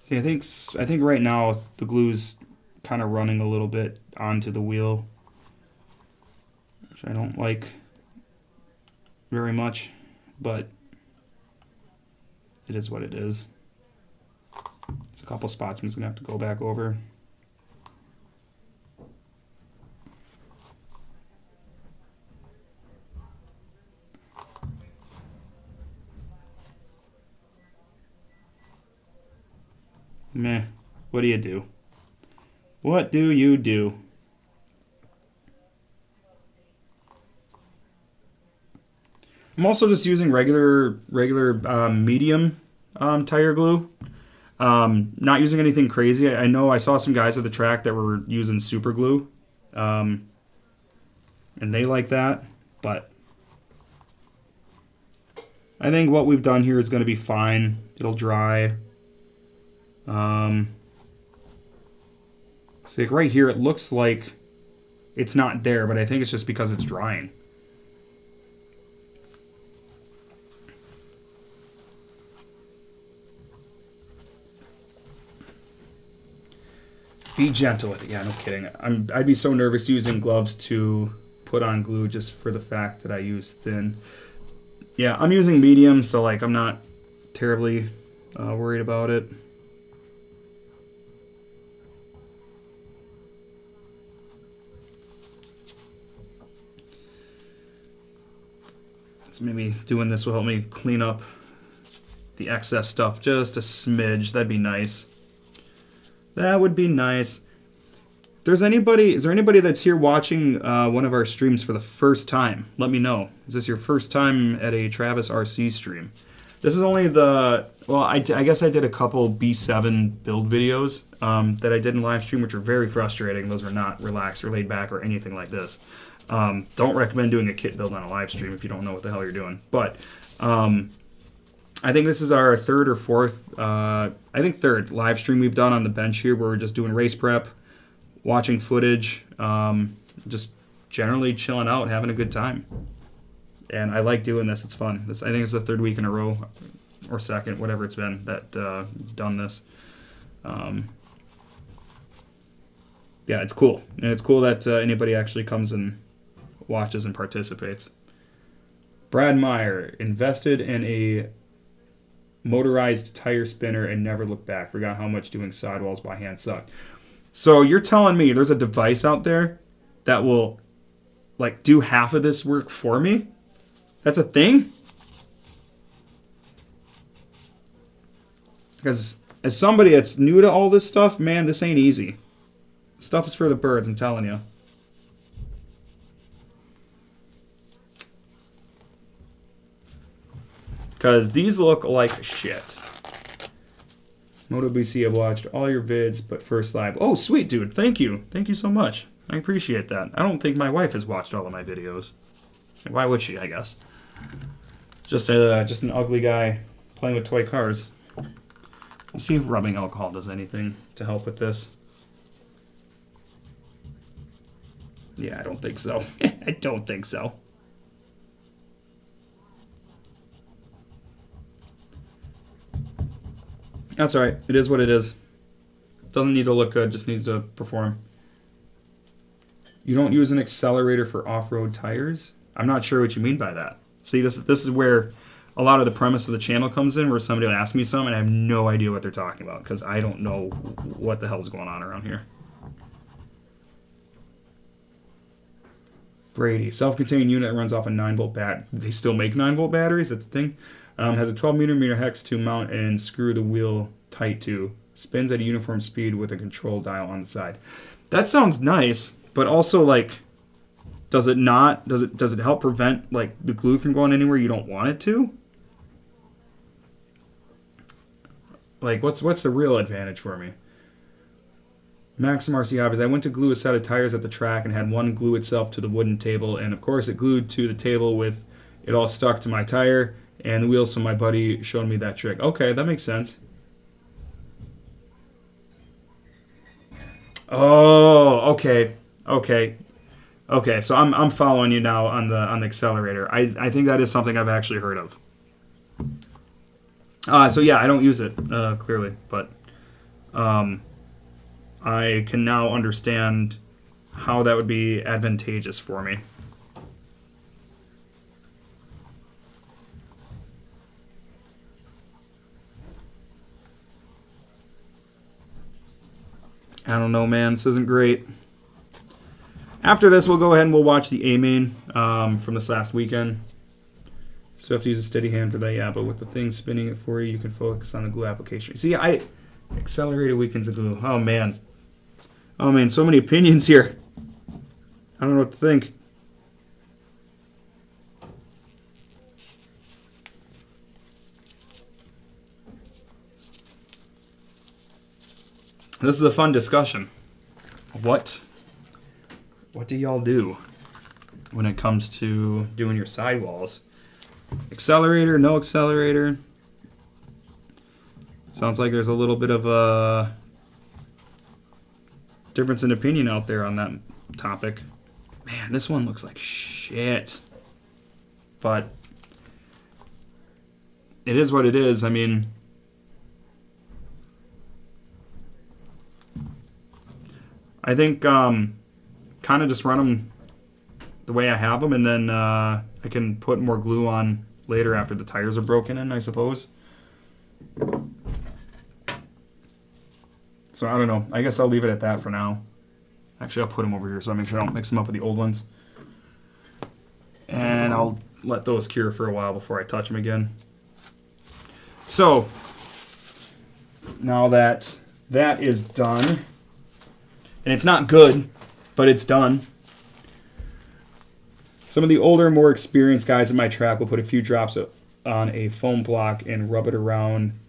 See, I think right now the glue's kind of running a little bit onto the wheel, which I don't like very much, but it is what it is. There's a couple spots I'm just gonna have to go back over. Meh. What do you do? What do you do? I'm also just using regular medium tire glue. Not using anything crazy. I know I saw some guys at the track that were using super glue, and they like that, but I think what we've done here is going to be fine. It'll dry. So like right here, it looks like it's not there, but I think it's just because it's drying. Be gentle with it. Yeah, no kidding. I'd be so nervous using gloves to put on glue just for the fact that I use thin. Yeah, I'm using medium, so like I'm not terribly worried about it. So maybe doing this will help me clean up the excess stuff just a smidge. That'd be nice. That would be nice. Is there anybody that's here watching one of our streams for the first time? Let me know. Is this your first time at a Travis RC stream? This is only the, well, I guess I did a couple B7 build videos that I did in live stream, which are very frustrating. Those are not relaxed or laid back or anything like this. Don't recommend doing a kit build on a live stream if you don't know what the hell you're doing. But I think this is our third or fourth, third live stream we've done on the bench here, where we're just doing race prep, watching footage, just generally chilling out, having a good time. And I like doing this. It's fun. I think it's the third week in a row, or second, whatever it's been, that done this. Yeah, it's cool. And it's cool that anybody actually comes and watches and participates. Brad Meyer invested in a motorized tire spinner and never looked back. Forgot how much doing sidewalls by hand sucked. So you're telling me there's a device out there that will like do half of this work for me? That's a thing? Because as somebody that's new to all this stuff, man, this ain't easy. Stuff is for the birds, I'm telling you. Because these look like shit. MotoBC, I've watched all your vids, but first live. Oh, sweet, dude. Thank you. Thank you so much. I appreciate that. I don't think my wife has watched all of my videos. Why would she, I guess? Just an ugly guy playing with toy cars. Let's see if rubbing alcohol does anything to help with this. Yeah, I don't think so. I don't think so. That's alright. It is what it is. Doesn't need to look good, just needs to perform. You don't use an accelerator for off-road tires? I'm not sure what you mean by that. See, this is where a lot of the premise of the channel comes in, where somebody will ask me something and I have no idea what they're talking about, because I don't know what the hell's going on around here. Brady, self-contained unit that runs off a 9-volt bat. They still make 9-volt batteries? That's the thing. Has a 12mm hex to mount and screw the wheel tight to. Spins at a uniform speed with a control dial on the side. That sounds nice, but also like, does it not? Does it help prevent like the glue from going anywhere you don't want it to? Like, what's the real advantage for me? Maxim RC Hobbies. I went to glue a set of tires at the track and had one glue itself to the wooden table, and of course it glued to the table with it all stuck to my tire and the wheels, so my buddy showed me that trick. Okay, that makes sense. Oh, okay. So I'm following you now on the accelerator. I think that is something I've actually heard of. So yeah, I don't use it clearly, but I can now understand how that would be advantageous for me. I don't know, man. This isn't great. After this, we'll go ahead and we'll watch the A-main from this last weekend. So you have to use a steady hand for that, yeah. But with the thing spinning it for you, you can focus on the glue application. See, accelerated weekends of glue. Oh, man. Oh, man, so many opinions here. I don't know what to think. This is a fun discussion. What do y'all do when it comes to doing your sidewalls? Accelerator, no accelerator? Sounds like there's a little bit of a difference in opinion out there on that topic. Man, this one looks like shit. But it is what it is. I mean, I think kind of just run them the way I have them, and then I can put more glue on later after the tires are broken in, I suppose. So I don't know. I guess I'll leave it at that for now. Actually, I'll put them over here so I make sure I don't mix them up with the old ones. And I'll let those cure for a while before I touch them again. So now that that is done, and it's not good, but it's done. Some of the older, more experienced guys in my track will put a few drops on a foam block and rub it around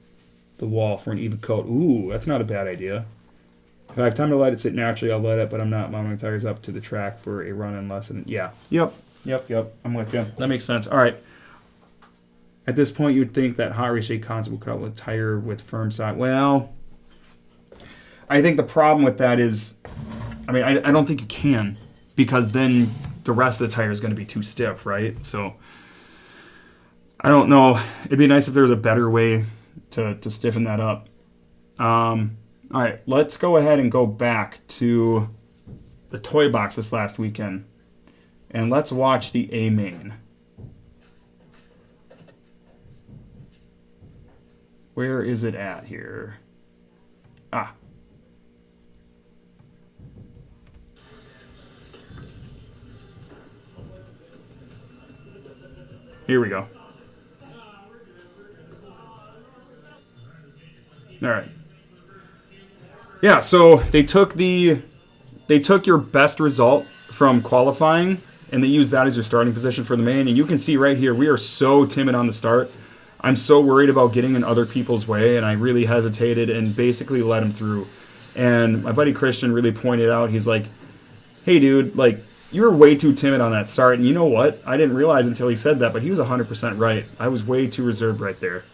the wall for an even coat. Ooh, that's not a bad idea. If I have time to let it sit naturally, I'll let it, but I'm not mounting tires up to the track for a run-in lesson. Yeah. Yep. I'm with you. That makes sense. All right. At this point, you'd think that hot race concept will cut with tire with firm side. Well, I think the problem with that is, I mean, I don't think you can, because then the rest of the tire is going to be too stiff, right? So I don't know. It'd be nice if there was a better way to stiffen that up. All right, let's go ahead and go back to the toy box this last weekend, and let's watch the A main. Where is it at here? Ah. Here we go. All right. Yeah, so they took your best result from qualifying and they used that as your starting position for the main. And you can see right here, we are so timid on the start. I'm so worried about getting in other people's way, and I really hesitated and basically let him through. And my buddy Christian really pointed out, he's like, hey dude, like, you were way too timid on that start. And you know what? I didn't realize until he said that, but he was 100% right. I was way too reserved right there.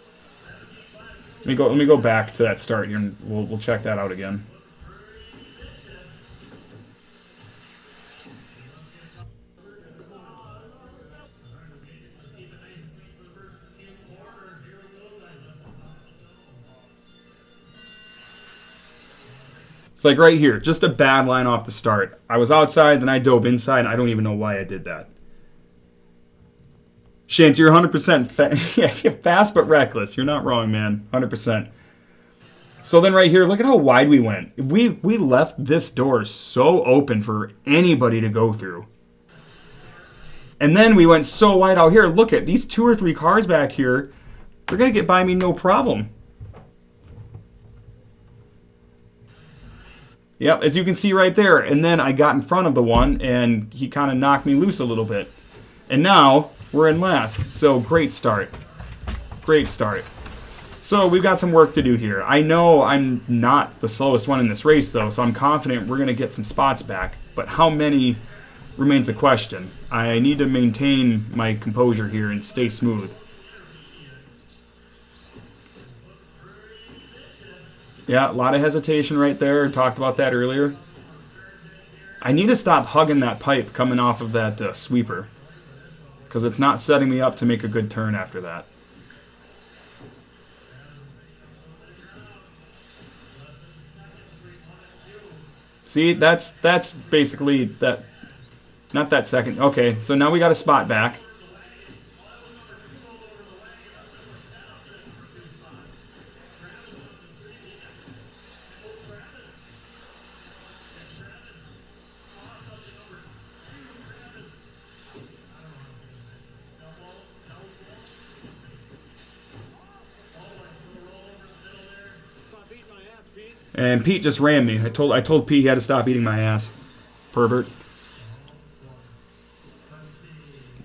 Let me go back to that start here, and we'll check that out again. It's like right here, just a bad line off the start. I was outside, then I dove inside, and I don't even know why I did that. Shantz, you're 100% fast but reckless. You're not wrong, man. 100%. So then right here, look at how wide we went. We left this door so open for anybody to go through. And then we went so wide out here. Look at these 2 or 3 cars back here. They're going to get by me no problem. Yep, as you can see right there. And then I got in front of the one, and he kind of knocked me loose a little bit. And now we're in last. So great start. Great start. So we've got some work to do here. I know I'm not the slowest one in this race, though, so I'm confident we're going to get some spots back. But how many remains the question. I need to maintain my composure here and stay smooth. Yeah, a lot of hesitation right there. Talked about that earlier. I need to stop hugging that pipe coming off of that sweeper, because it's not setting me up to make a good turn after that. See, that's basically that. Not that second. Okay, so now we got a spot back. And Pete just ran me. I told Pete he had to stop eating my ass. Pervert.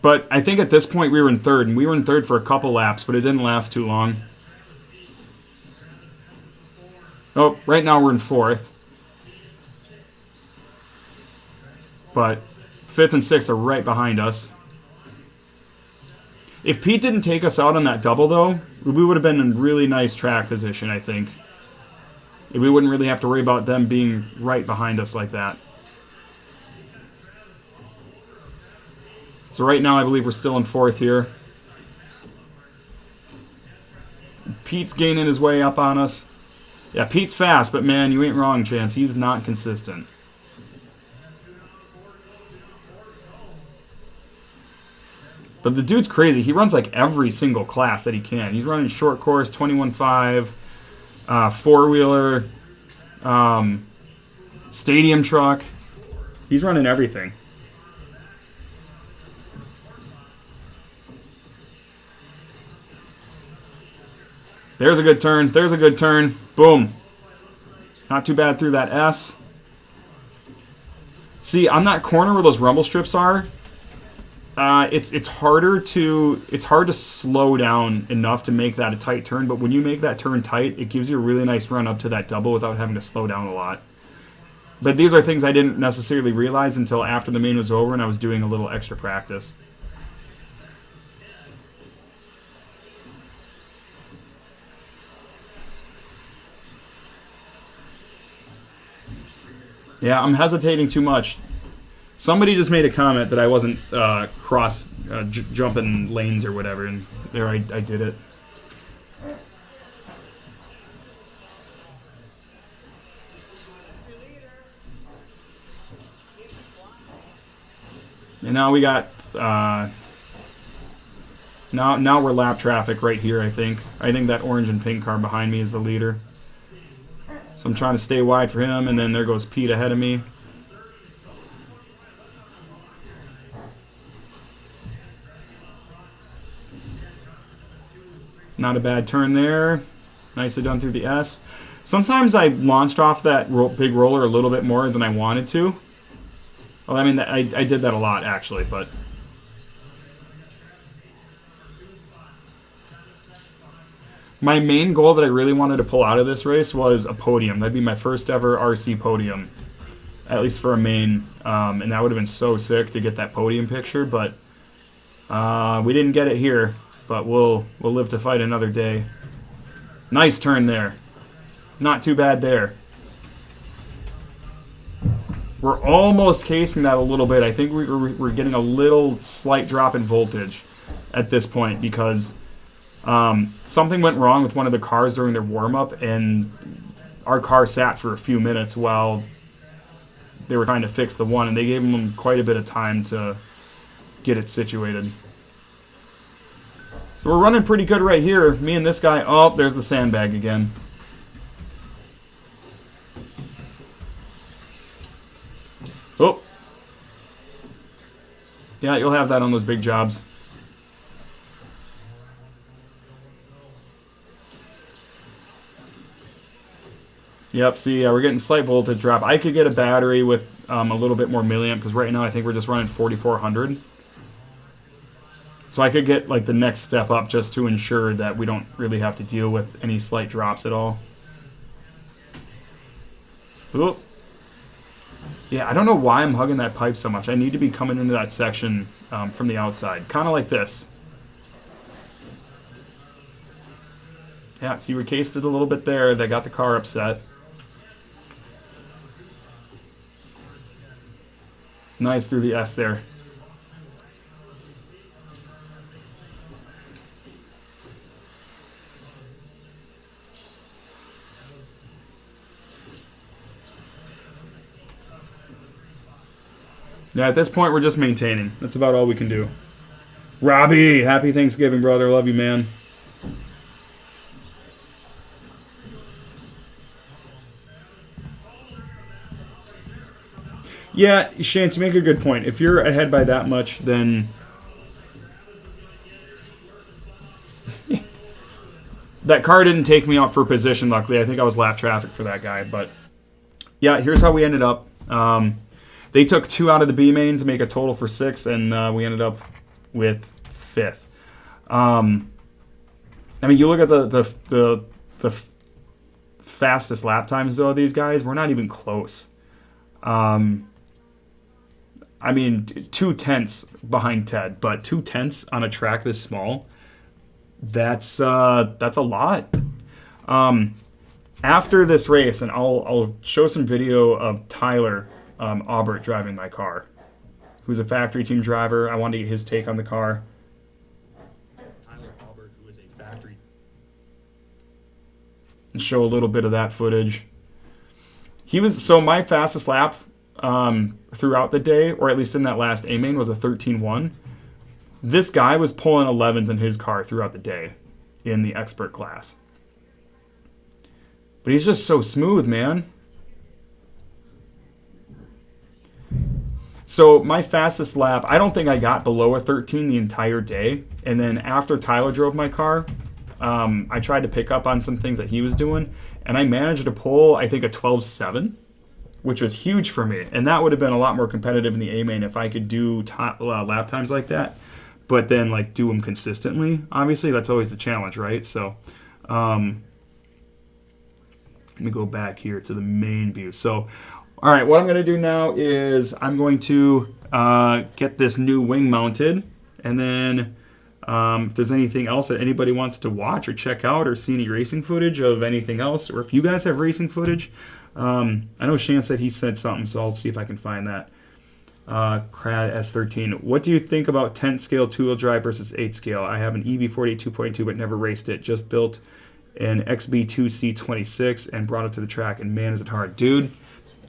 But I think at this point we were in third, and we were in third for a couple laps, but it didn't last too long. Oh, right now we're in fourth. But fifth and sixth are right behind us. If Pete didn't take us out on that double, though, we would have been in really nice track position, I think. We wouldn't really have to worry about them being right behind us like that. So right now I believe we're still in fourth here. Pete's gaining his way up on us. Yeah, Pete's fast, but man, you ain't wrong, Chance. He's not consistent. But the dude's crazy. He runs like every single class that he can. He's running short course, 21.5, four-wheeler, stadium truck. He's running everything. There's a good turn. There's a good turn. Boom. Not too bad through that S. See, on that corner where those rumble strips are, it's hard to slow down enough to make that a tight turn, but when you make that turn tight, it gives you a really nice run up to that double without having to slow down a lot. But these are things I didn't necessarily realize until after the main was over and I was doing a little extra practice. Yeah, I'm hesitating too much. Somebody just made a comment that I wasn't jumping lanes or whatever, and there I did it. And now we got now we're lap traffic right here. I think that orange and pink car behind me is the leader. So I'm trying to stay wide for him, and then there goes Pete ahead of me. Not a bad turn there. Nicely done through the S. Sometimes I launched off that big roller a little bit more than I wanted to. Well, I mean, I did that a lot, actually, but... My main goal that I really wanted to pull out of this race was a podium. That'd be my first ever RC podium, at least for a main. And that would have been so sick to get that podium picture, but we didn't get it here. But we'll live to fight another day. Nice turn there. Not too bad there. We're almost casing that a little bit. I think we're getting a little slight drop in voltage at this point because something went wrong with one of the cars during their warm-up, and our car sat for a few minutes while they were trying to fix the one, and they gave them quite a bit of time to get it situated. So we're running pretty good right here. Me and this guy. Oh, there's the sandbag again. Oh. Yeah, you'll have that on those big jobs. Yep, see, we're getting slight voltage drop. I could get a battery with a little bit more milliamp, because right now I think we're just running 4400. So I could get like the next step up just to ensure that we don't really have to deal with any slight drops at all. Oop. Yeah, I don't know why I'm hugging that pipe so much. I need to be coming into that section from the outside. Kind of like this. Yeah, so you recased it a little bit there. That got the car upset. Nice through the S there. Yeah, at this point, we're just maintaining. That's about all we can do. Robbie, happy Thanksgiving, brother. Love you, man. Yeah, Shane, you make a good point. If you're ahead by that much, then... that car didn't take me out for position, luckily. I think I was lap traffic for that guy. But, yeah, here's how we ended up. They took 2 out of the B main to make a total for 6, and we ended up with 5th. I mean, you look at the fastest lap times, though, of these guys, we're not even close. I mean, 2/10 behind Ted, but 2/10 on a track this small, that's a lot. After this race, and I'll show some video of Tyler Aubert driving my car, who's a factory team driver. I wanted to get his take on the car. Tyler Aubert, who is a factory. And show a little bit of that footage. So my fastest lap throughout the day, or at least in that last A main, was a 13.1. This guy was pulling 11s in his car throughout the day in the expert class. But he's just so smooth, man. So my fastest lap, I don't think I got below a 13 the entire day. And then after Tyler drove my car, I tried to pick up on some things that he was doing. And I managed to pull, I think, a 12.7, which was huge for me. And that would have been a lot more competitive in the A-main if I could do lap times like that. But then, like, do them consistently. Obviously, that's always the challenge, right? So, let me go back here to the main view. So, all right, what I'm going to do now is I'm going to get this new wing mounted. And then if there's anything else that anybody wants to watch or check out or see any racing footage of anything else, or if you guys have racing footage, I know Shan said he said something, so I'll see if I can find that. Crad S13. What do you think about 10 scale 2-wheel drive versus 8 scale? I have an EB48 2.2 but never raced it. Just built an XB2C26 and brought it to the track, and man, is it hard. Dude,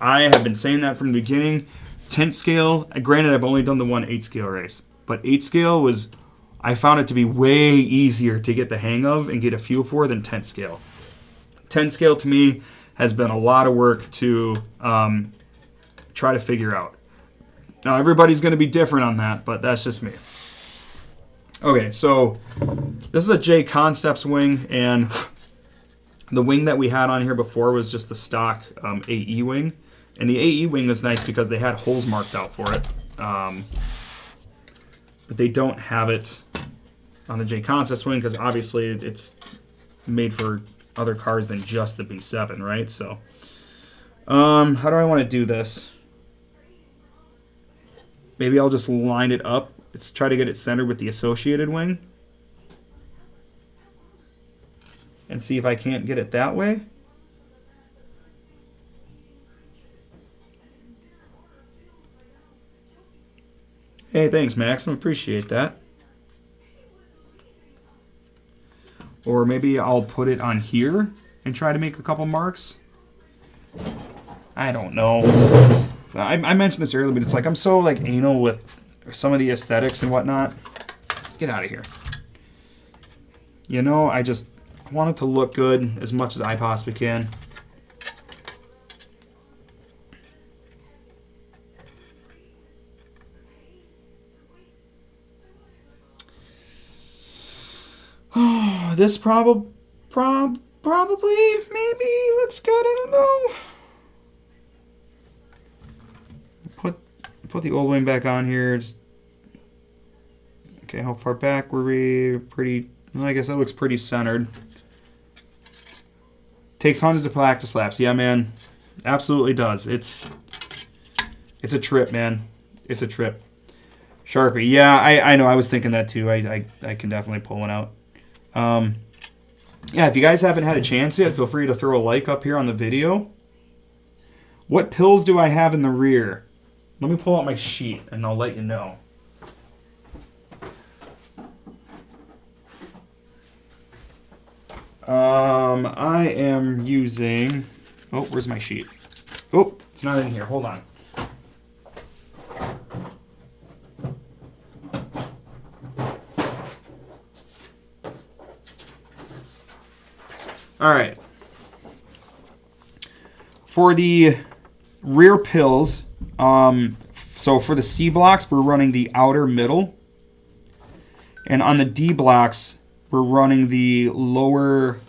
I have been saying that from the beginning. 10 scale, granted, I've only done the one 8 scale race, but 8 scale was, I found it to be way easier to get the hang of and get a feel for than 10 scale. 10 scale to me has been a lot of work to try to figure out. Now, everybody's going to be different on that, but that's just me. Okay, so this is a J Concepts wing, and the wing that we had on here before was just the stock AE wing. And the AE wing was nice because they had holes marked out for it. But they don't have it on the J Concepts wing because obviously it's made for other cars than just the B7, right? So, how do I want to do this? Maybe I'll just line it up. Let's try to get it centered with the Associated wing. And see if I can't get it that way. Hey, thanks, Max. I appreciate that. Or maybe I'll put it on here and try to make a couple marks. I don't know. I mentioned this earlier, but it's like I'm so like anal with some of the aesthetics and whatnot. Get out of here. You know, I just want it to look good as much as I possibly can. Oh, this probably maybe looks good. I don't know. Put the old wing back on here. Just, okay, how far back were we? Pretty. Well, I guess that looks pretty centered. Takes hundreds of practice laps. Yeah, man, absolutely does. It's a trip, man. It's a trip. Sharpie. Yeah, I know. I was thinking that too. I can definitely pull one out. Yeah, if you guys haven't had a chance yet, feel free to throw a like up here on the video. What pills do I have in the rear? Let me pull out my sheet and I'll let you know. I am using... Oh, where's my sheet? Oh, it's not in here. Hold on. All right. For the rear pills, so for the C blocks, we're running the outer middle. And on the D blocks, we're running the lowest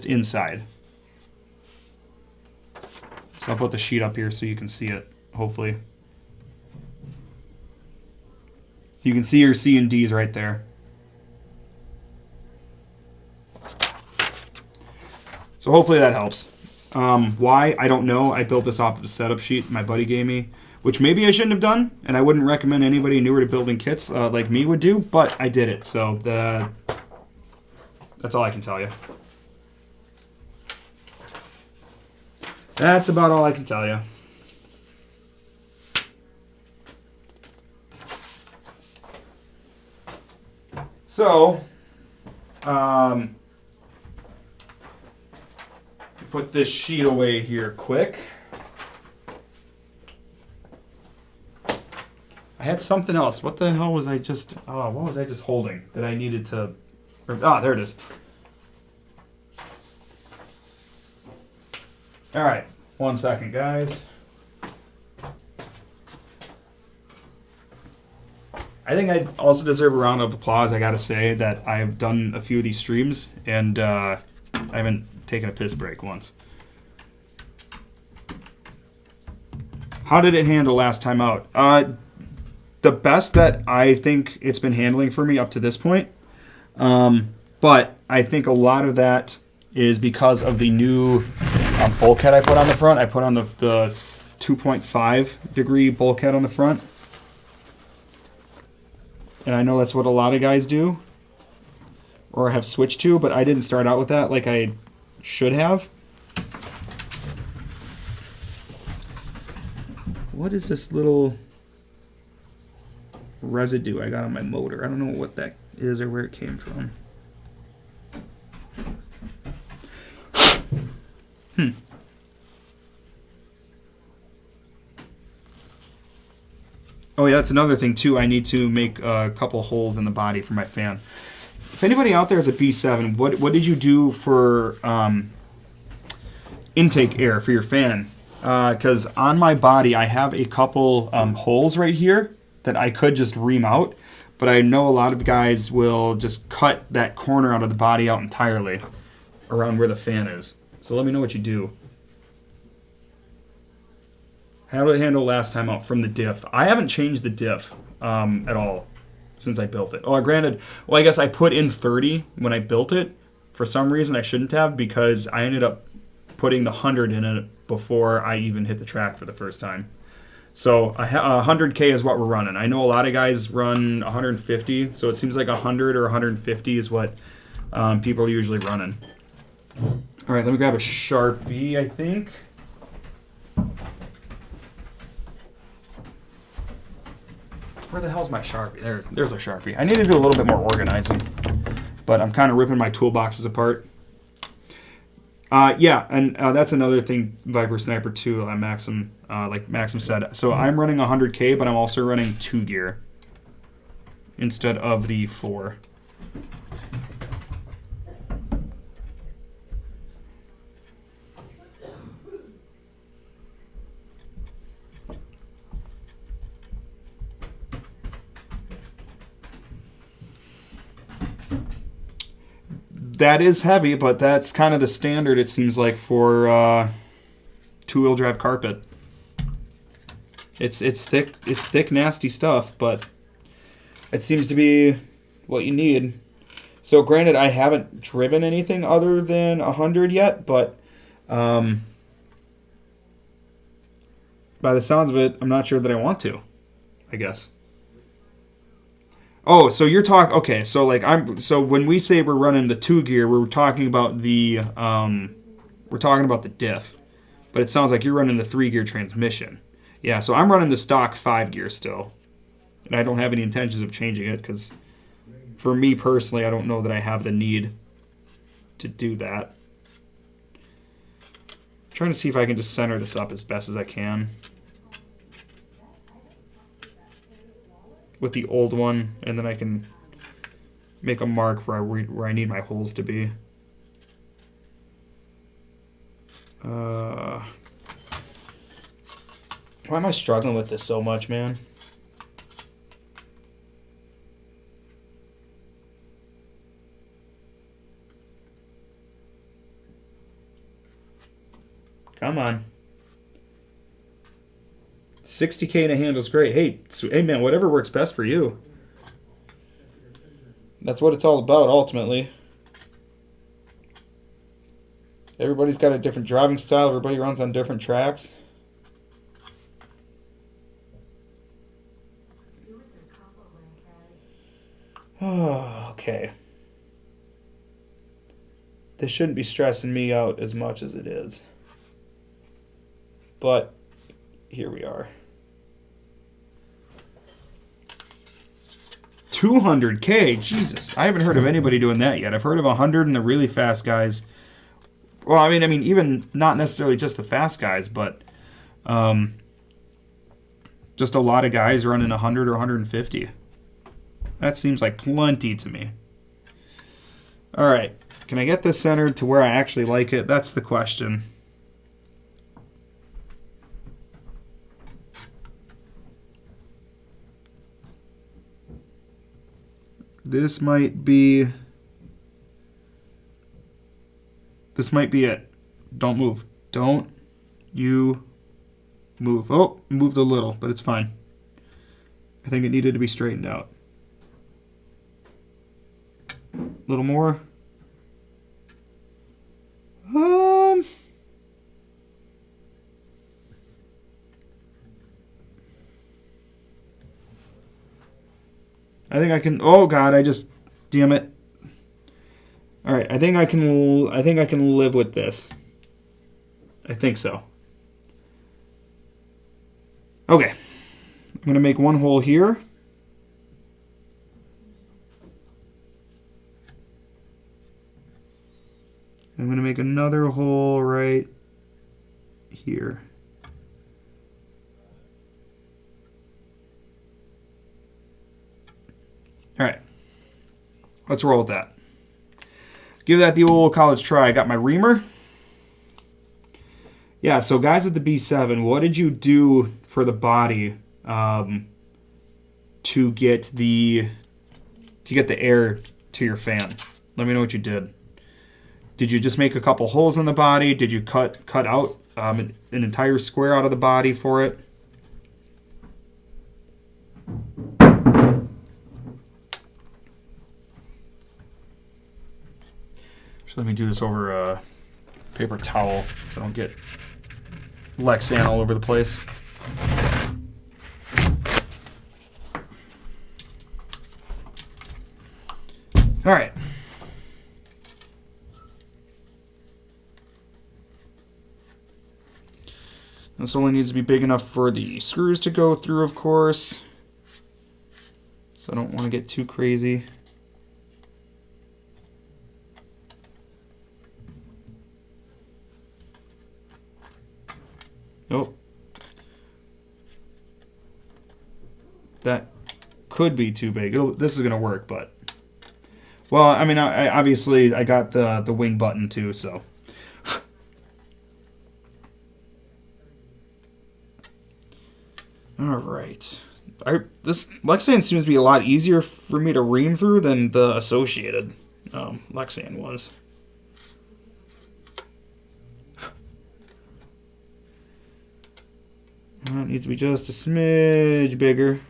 inside. So I'll put the sheet up here so you can see it, hopefully. So you can see your C and Ds right there. So hopefully that helps. Why? I don't know. I built this off of a setup sheet my buddy gave me, which maybe I shouldn't have done, and I wouldn't recommend anybody newer to building kits like me would do, but I did it, so that's all I can tell you. That's about all I can tell you. So, put this sheet away here quick. I had something else. What the hell was I just... Oh, what was I just holding that I needed to... Ah, there it is. All right. 1 second, guys. I think I also deserve a round of applause. I got to say that I've done a few of these streams, and I haven't taken a piss break once. How did it handle last time out? The best that I think it's been handling for me up to this point. But I think a lot of that is because of the new bulkhead I put on the front. I put on the 2.5 degree bulkhead on the front. And I know that's what a lot of guys do or have switched to, but I didn't start out with that like I should have. What is this little residue I got on my motor? I don't know what that is or where it came from. Oh yeah, that's another thing too. I need to make a couple holes in the body for my fan. If anybody out there has a B7, what did you do for intake air for your fan? Because on my body I have a couple holes right here that I could just ream out, but I know a lot of guys will just cut that corner out of the body out entirely around where the fan is. So let me know what you do. How did it handle last time out from the diff? I haven't changed the diff at all since I built it. Oh, granted, well, I guess I put in 30 when I built it. For some reason, I shouldn't have, because I ended up putting the 100 in it before I even hit the track for the first time. So 100K is what we're running. I know a lot of guys run 150, so it seems like 100 or 150 is what people are usually running. All right, let me grab a Sharpie, I think. Where the hell's my Sharpie? There's a Sharpie. I need to do a little bit more organizing, but I'm kind of ripping my toolboxes apart. Yeah, and that's another thing, Viper Sniper 2, Maxim, like Maxim said. So I'm running 100K, but I'm also running 2 gear instead of the 4. That is heavy, but that's kind of the standard, it seems like, for two-wheel drive carpet. It's thick, nasty stuff, but it seems to be what you need. So granted, I haven't driven anything other than 100 yet, but by the sounds of it, I'm not sure that I want to, I guess. Oh, so you're talking, okay, so like so when we say we're running the 2 gear, we're talking about the diff. But it sounds like you're running the 3 gear transmission. Yeah, so I'm running the stock 5 gear still. And I don't have any intentions of changing it, because for me personally, I don't know that I have the need to do that. I'm trying to see if I can just center this up as best as I can with the old one, and then I can make a mark for where I need my holes to be. Why am I struggling with this so much, man? Come on. 60K in a handle's great. Hey man, whatever works best for you. That's what it's all about, ultimately. Everybody's got a different driving style. Everybody runs on different tracks. Oh, okay. This shouldn't be stressing me out as much as it is. But here we are. 200K, Jesus! I haven't heard of anybody doing that yet. I've heard of 100 and the really fast guys. Well, I mean, even not necessarily just the fast guys, but just a lot of guys running 100 or 150. That seems like plenty to me. All right, can I get this centered to where I actually like it? That's the question. This might be it. Don't move. Don't you move. Oh, moved a little, but it's fine. I think it needed to be straightened out. A little more. I think I can. Oh God! Damn it. All right, I think I can live with this. I think so. Okay, I'm gonna make one hole here. I'm going to make another hole right here. All right, let's roll with that. Give that the old college try. I got my reamer. Yeah, so guys with the B7, what did you do for the body to get the air to your fan? Let me know what you did. Did you just make a couple holes in the body? Did you cut out an entire square out of the body for it? Just let me do this over a paper towel so I don't get Lexan all over the place. All right. This only needs to be big enough for the screws to go through, of course. So I don't want to get too crazy. Nope. That could be too big. This is going to work, but... Well, I mean, I obviously I got the wing button too, so... All right. This Lexan seems to be a lot easier for me to ream through than the Associated Lexan was. Well, it needs to be just a smidge bigger.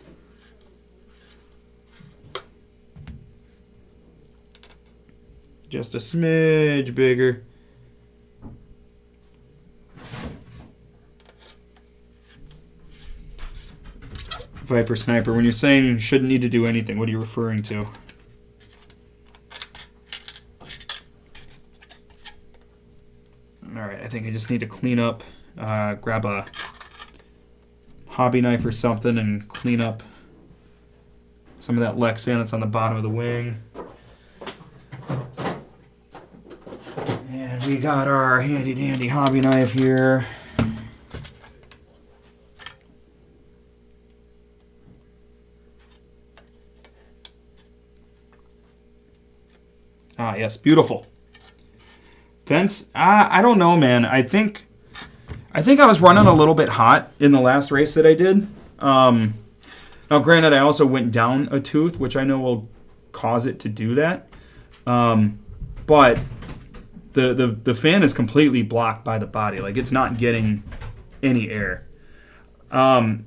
Just a smidge bigger. Viper Sniper, when you're saying shouldn't need to do anything, what are you referring to? Alright, I think I just need to clean up, grab a hobby knife or something and clean up some of that Lexan that's on the bottom of the wing. And we got our handy dandy hobby knife here. Ah, yes, beautiful. Vents, I don't know, man. I think I was running a little bit hot in the last race that I did. Now, granted, I also went down a tooth, which I know will cause it to do that. But the fan is completely blocked by the body. Like, it's not getting any air. The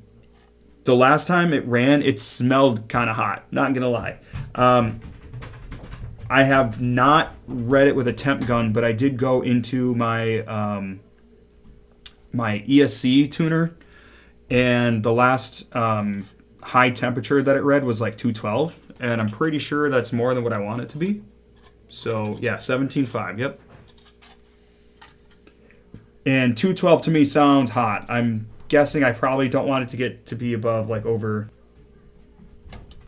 last time it ran, it smelled kind of hot. Not gonna lie. I have not read it with a temp gun, but I did go into my my ESC tuner, and the last high temperature that it read was like 212, and I'm pretty sure that's more than what I want it to be. So yeah, 17.5, yep. And 212 to me sounds hot. I'm guessing I probably don't want it to get to be above like over,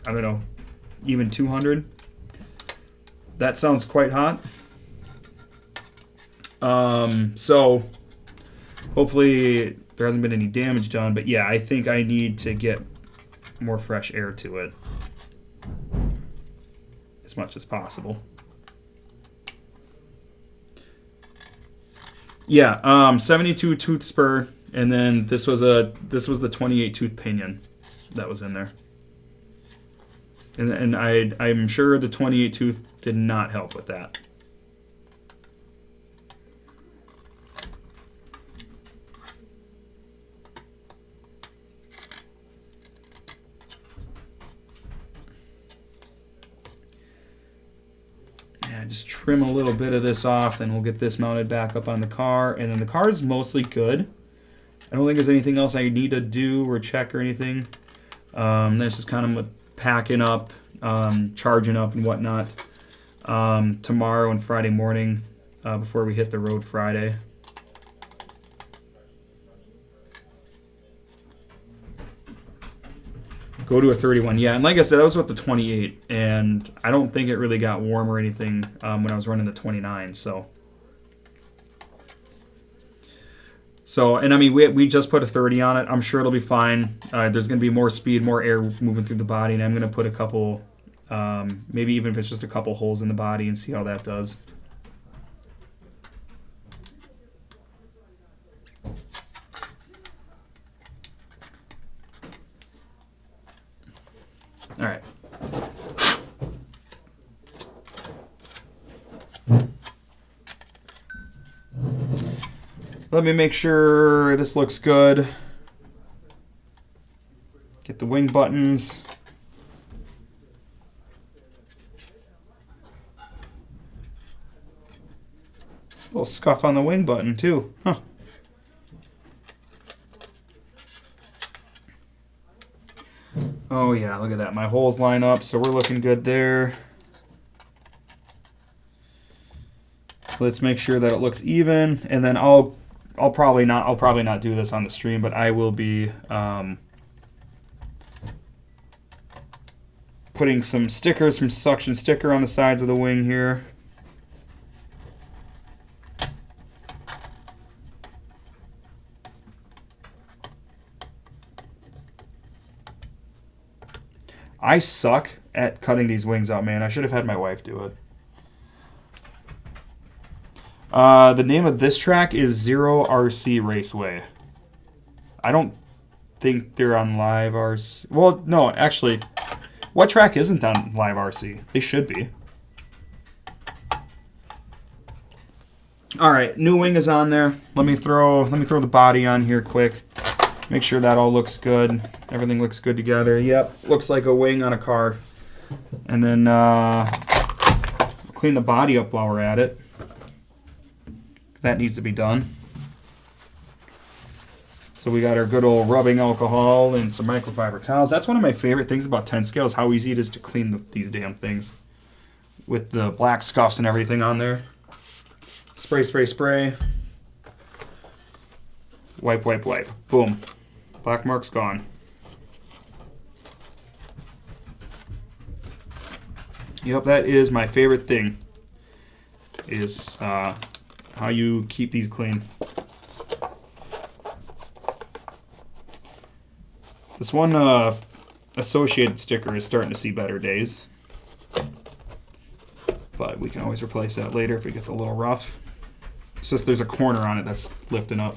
I don't know, even 200. That sounds quite hot. So hopefully there hasn't been any damage done, but yeah, I think I need to get more fresh air to it as much as possible. Yeah, 72 tooth spur, and then this was the 28 tooth pinion that was in there. And I'm sure the 28 tooth did not help with that. Just trim a little bit of this off, then we'll get this mounted back up on the car, and then the car is mostly good. I don't think there's anything else I need to do or check or anything. There's just kind of packing up, charging up and whatnot tomorrow and Friday morning before we hit the road Friday. Go to a 31, yeah, and like I said, that was with the 28, and I don't think it really got warm or anything when I was running the 29, so, and I mean, we just put a 30 on it. I'm sure it'll be fine. There's going to be more speed, more air moving through the body, and I'm going to put a couple, maybe even if it's just a couple holes in the body and see how that does. All right. Let me make sure this looks good. Get the wing buttons. A little scuff on the wing button too. Huh. Oh yeah, look at that. My holes line up, so we're looking good there. Let's make sure that it looks even, and then I'll probably not do this on the stream, but I will be putting some stickers from Suction Sticker on the sides of the wing here. I suck at cutting these wings out, man. I should have had my wife do it. The name of this track is Zero RC Raceway. I don't think they're on Live RC. Well, no, actually, what track isn't on Live RC? They should be. All right, new wing is on there. Let me throw the body on here quick. Make sure that all looks good. Everything looks good together. Yep, looks like a wing on a car. And then clean the body up while we're at it. That needs to be done. So we got our good old rubbing alcohol and some microfiber towels. That's one of my favorite things about 10 scale is how easy it is to clean these damn things. With the black scuffs and everything on there. Spray, spray, spray. Wipe, wipe, wipe. Boom. Black mark's gone. Yep, that is my favorite thing. Is how you keep these clean. This one Associated sticker is starting to see better days. But we can always replace that later if it gets a little rough. It's just there's a corner on it that's lifting up.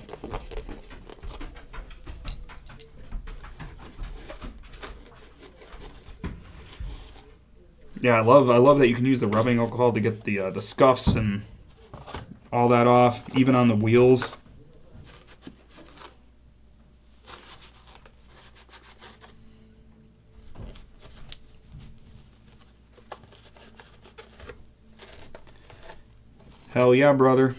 Yeah, I love that you can use the rubbing alcohol to get the scuffs and all that off, even on the wheels. Hell yeah, brother.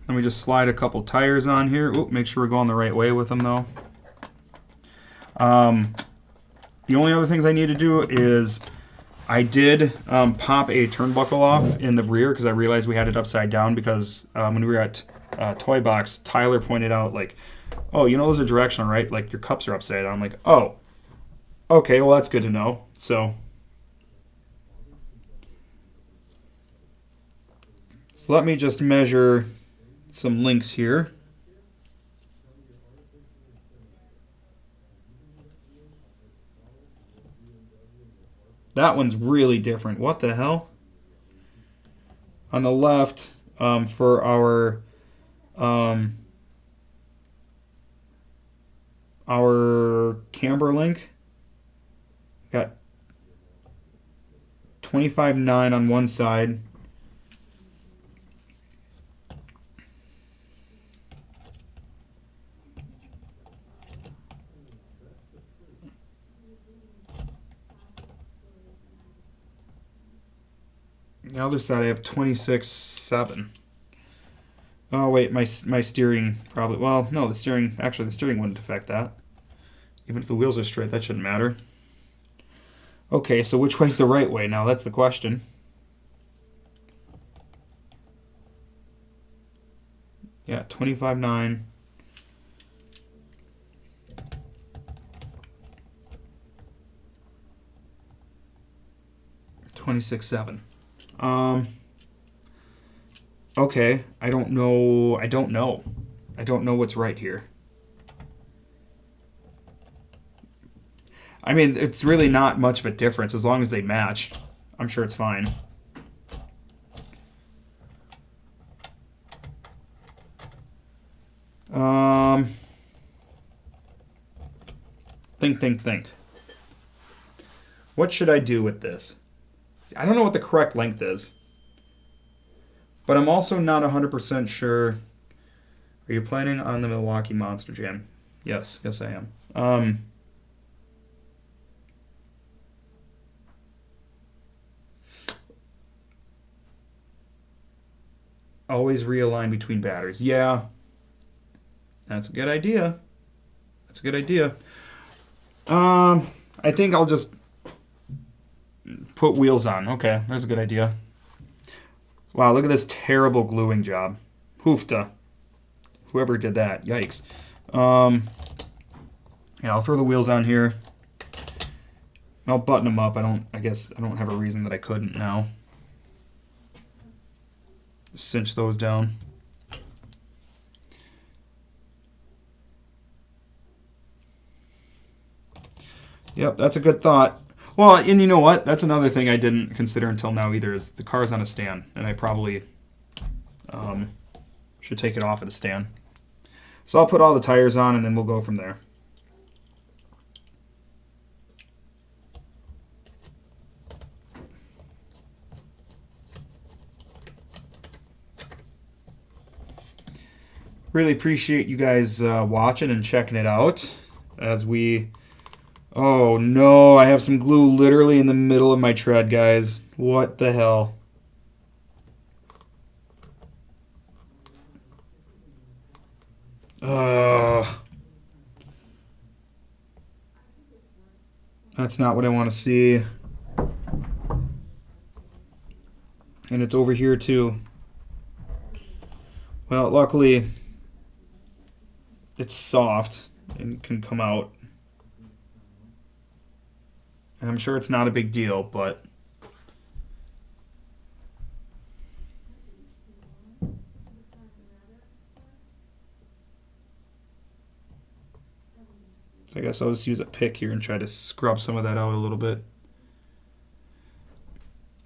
Let me just slide a couple tires on here. Oop, make sure we're going the right way with them, though. The only other things I need to do is I did pop a turnbuckle off in the rear because I realized we had it upside down because when we were at Toy Box, Tyler pointed out, like, oh, you know those are directional, right? Like, your cups are upside down. I'm like, oh, okay, well, that's good to know. So So let me just measure some links here. That one's really different. What the hell? On the left, for our camber link, got 25.9 on one side. The other side I have 26.7. Oh wait, my steering probably, well, no, the steering wouldn't affect that. Even if the wheels are straight, that shouldn't matter. Okay, so which way's the right way now? That's the question. Yeah, 25.9. 26.7. Okay, I don't know what's right here. I mean, it's really not much of a difference as long as they match. I'm sure it's fine. Think. What should I do with this? I don't know what the correct length is. But I'm also not 100% sure. Are you planning on the Milwaukee Monster Jam? Yes, I am. Always realign between batteries. Yeah, that's a good idea. I think I'll just put wheels on. Okay, that's a good idea. Wow, look at this terrible gluing job. Hoofta. Whoever did that. Yikes. Yeah, I'll throw the wheels on here. I'll button them up. I guess I don't have a reason that I couldn't now. Cinch those down. Yep, that's a good thought. Well, and you know what? That's another thing I didn't consider until now either, is the car's on a stand, and I probably should take it off of the stand. So I'll put all the tires on, and then we'll go from there. Really appreciate you guys watching and checking it out as we... Oh no, I have some glue literally in the middle of my tread, guys. What the hell? That's not what I want to see. And it's over here too. Well, luckily it's soft and can come out. And I'm sure it's not a big deal, but I guess I'll just use a pick here and try to scrub some of that out a little bit.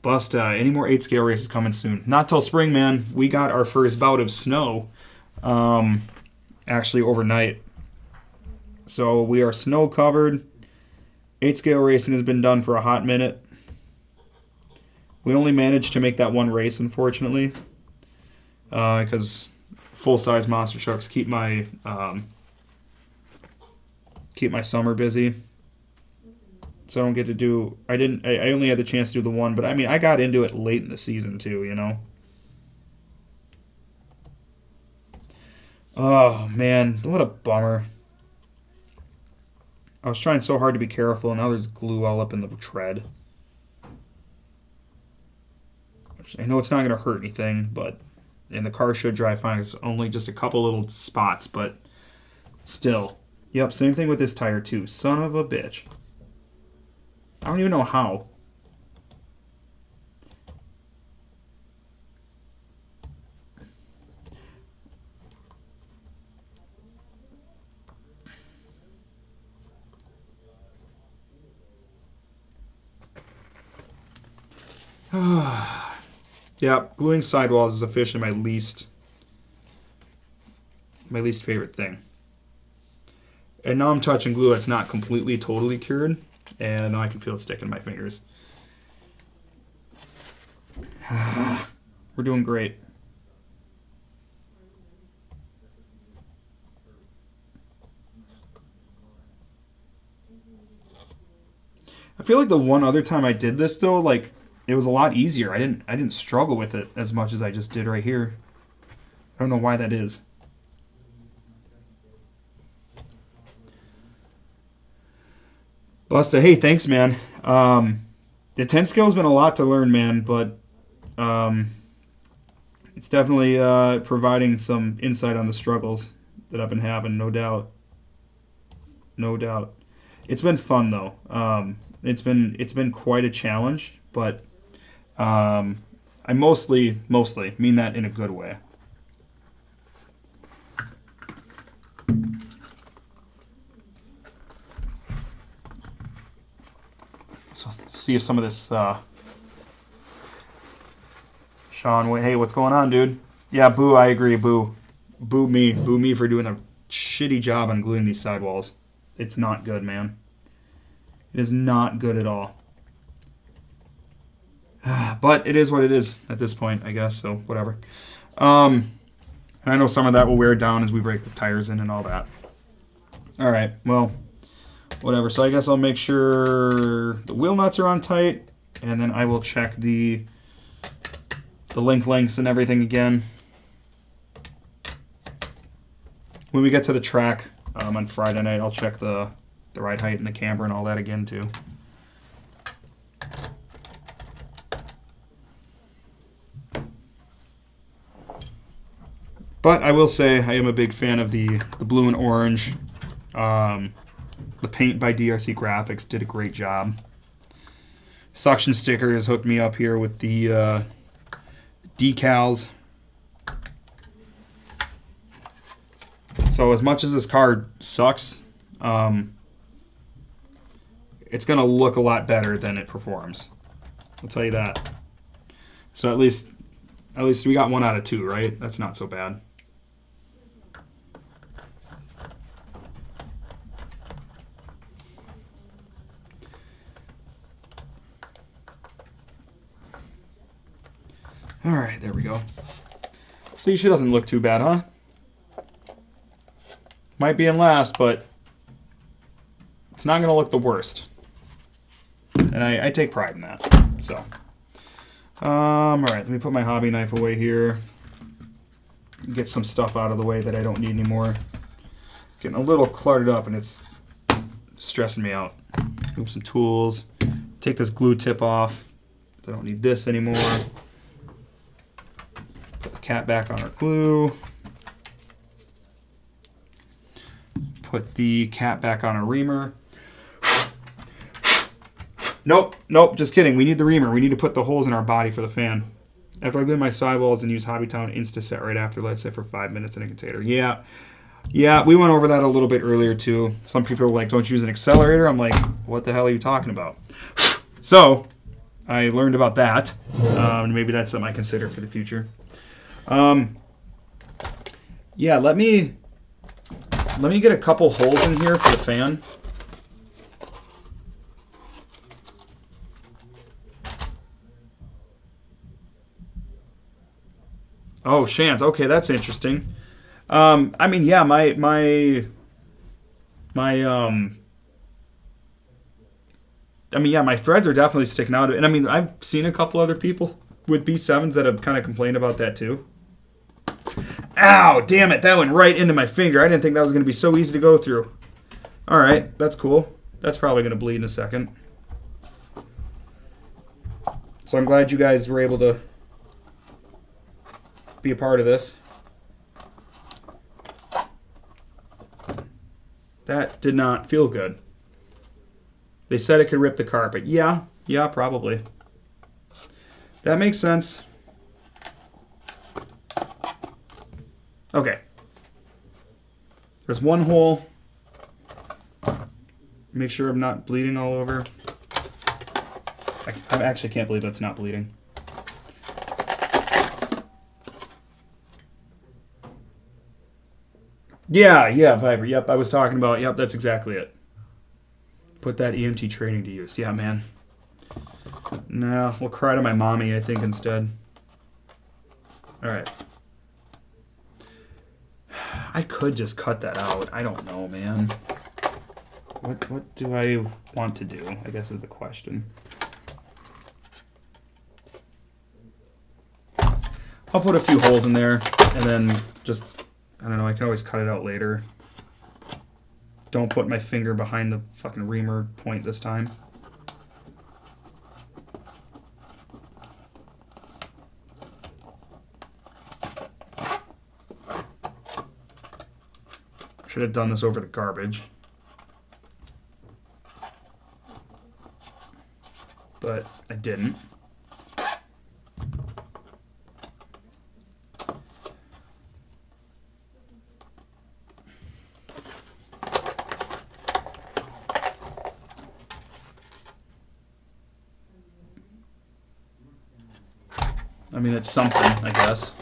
Bust, any more 8-scale races coming soon? Not till spring, man. We got our first bout of snow actually overnight. So we are snow covered. 8-scale racing has been done for a hot minute. We only managed to make that one race, unfortunately, because full-size monster trucks keep my summer busy. So I don't get to do. I only had the chance to do the one, but I mean, I got into it late in the season too, you know. Oh man, what a bummer. I was trying so hard to be careful, and now there's glue all up in the tread. I know it's not going to hurt anything, and the car should drive fine. It's only just a couple little spots, but still. Yep, same thing with this tire too. Son of a bitch. I don't even know how. Yeah, gluing sidewalls is officially my least favorite thing. And now I'm touching glue that's not completely, totally cured, and now I can feel it sticking in my fingers. We're doing great. I feel like the one other time I did this though, like it was a lot easier. I didn't struggle with it as much as I just did right here. I don't know why that is. Busta, hey, thanks, man. The 10 skill has been a lot to learn, man, but it's definitely providing some insight on the struggles that I've been having, no doubt. No doubt. It's been fun though. It's been quite a challenge, but I mostly mean that in a good way. So let's see if some of this Sean, hey, what's going on, dude? Yeah, boo, I agree, boo. Boo me for doing a shitty job on gluing these sidewalls. It's not good, man. It is not good at all. But it is what it is at this point, I guess, so whatever. And I know some of that will wear down as we break the tires in and all that. All right, well, whatever. So I guess I'll make sure the wheel nuts are on tight, and then I will check the link lengths and everything again. When we get to the track on Friday night, I'll check the ride height and the camber and all that again too. But I will say I am a big fan of the blue and orange. The paint by DRC Graphics did a great job. Suction Stickers hooked me up here with the decals. So as much as this car sucks, it's going to look a lot better than it performs. I'll tell you that. So at least we got 1 out of 2, right? That's not so bad. All right, there we go. See, she doesn't look too bad, huh? Might be in last, but it's not going to look the worst. And I take pride in that. So, all right, let me put my hobby knife away here. Get some stuff out of the way that I don't need anymore. Getting a little cluttered up, and it's stressing me out. Move some tools. Take this glue tip off. I don't need this anymore. Put the cap back on our glue. Put the cap back on our reamer. Nope, just kidding. We need the reamer. We need to put the holes in our body for the fan. After I glue my sidewalls and use Hobbytown Instaset right after, let's say for 5 minutes in a container. Yeah, we went over that a little bit earlier too. Some people are like, don't use an accelerator. I'm like, what the hell are you talking about? So I learned about that. Maybe that's something I consider for the future. Yeah, let me get a couple holes in here for the fan. Oh, Shans. Okay, that's interesting. I mean, yeah, my threads are definitely sticking out. And I mean, I've seen a couple other people with B7s that have kind of complained about that too. Ow, damn it, that went right into my finger. I didn't think that was going to be so easy to go through. All right, that's cool. That's probably going to bleed in a second. So I'm glad you guys were able to be a part of this. That did not feel good. They said it could rip the carpet. Yeah, probably. That makes sense. Okay. There's one hole. Make sure I'm not bleeding all over. I actually can't believe that's not bleeding. Yeah, Viper. Yep, I was talking about. Yep, that's exactly it. Put that EMT training to use. Yeah, man. No, we'll cry to my mommy, I think, instead. All right. I could just cut that out. I don't know, man. What do I want to do, I guess is the question. I'll put a few holes in there, and then just, I don't know, I can always cut it out later. Don't put my finger behind the fucking reamer point this time. Should have done this over the garbage. But I didn't. I mean, it's something, I guess.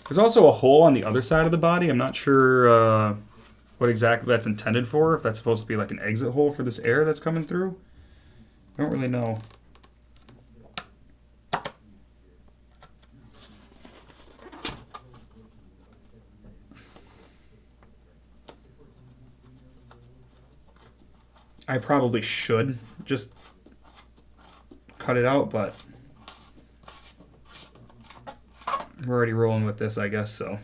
There's also a hole on the other side of the body. I'm not sure what exactly that's intended for. If that's supposed to be like an exit hole for this air that's coming through. I don't really know. I probably should just cut it out, but we're already rolling with this, I guess, so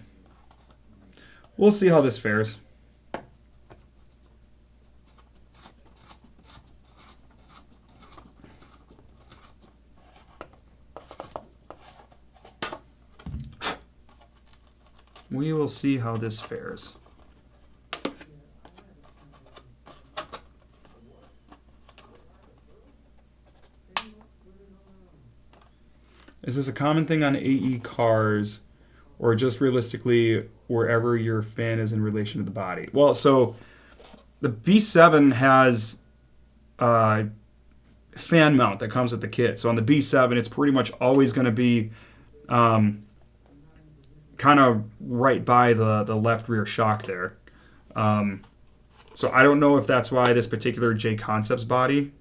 we'll see how this fares. We will see how this fares. Is this a common thing on AE cars, or just realistically wherever your fan is in relation to the body? Well, so the B7 has a fan mount that comes with the kit. So on the B7, it's pretty much always going to be kind of right by the left rear shock there. So I don't know if that's why this particular J Concepts body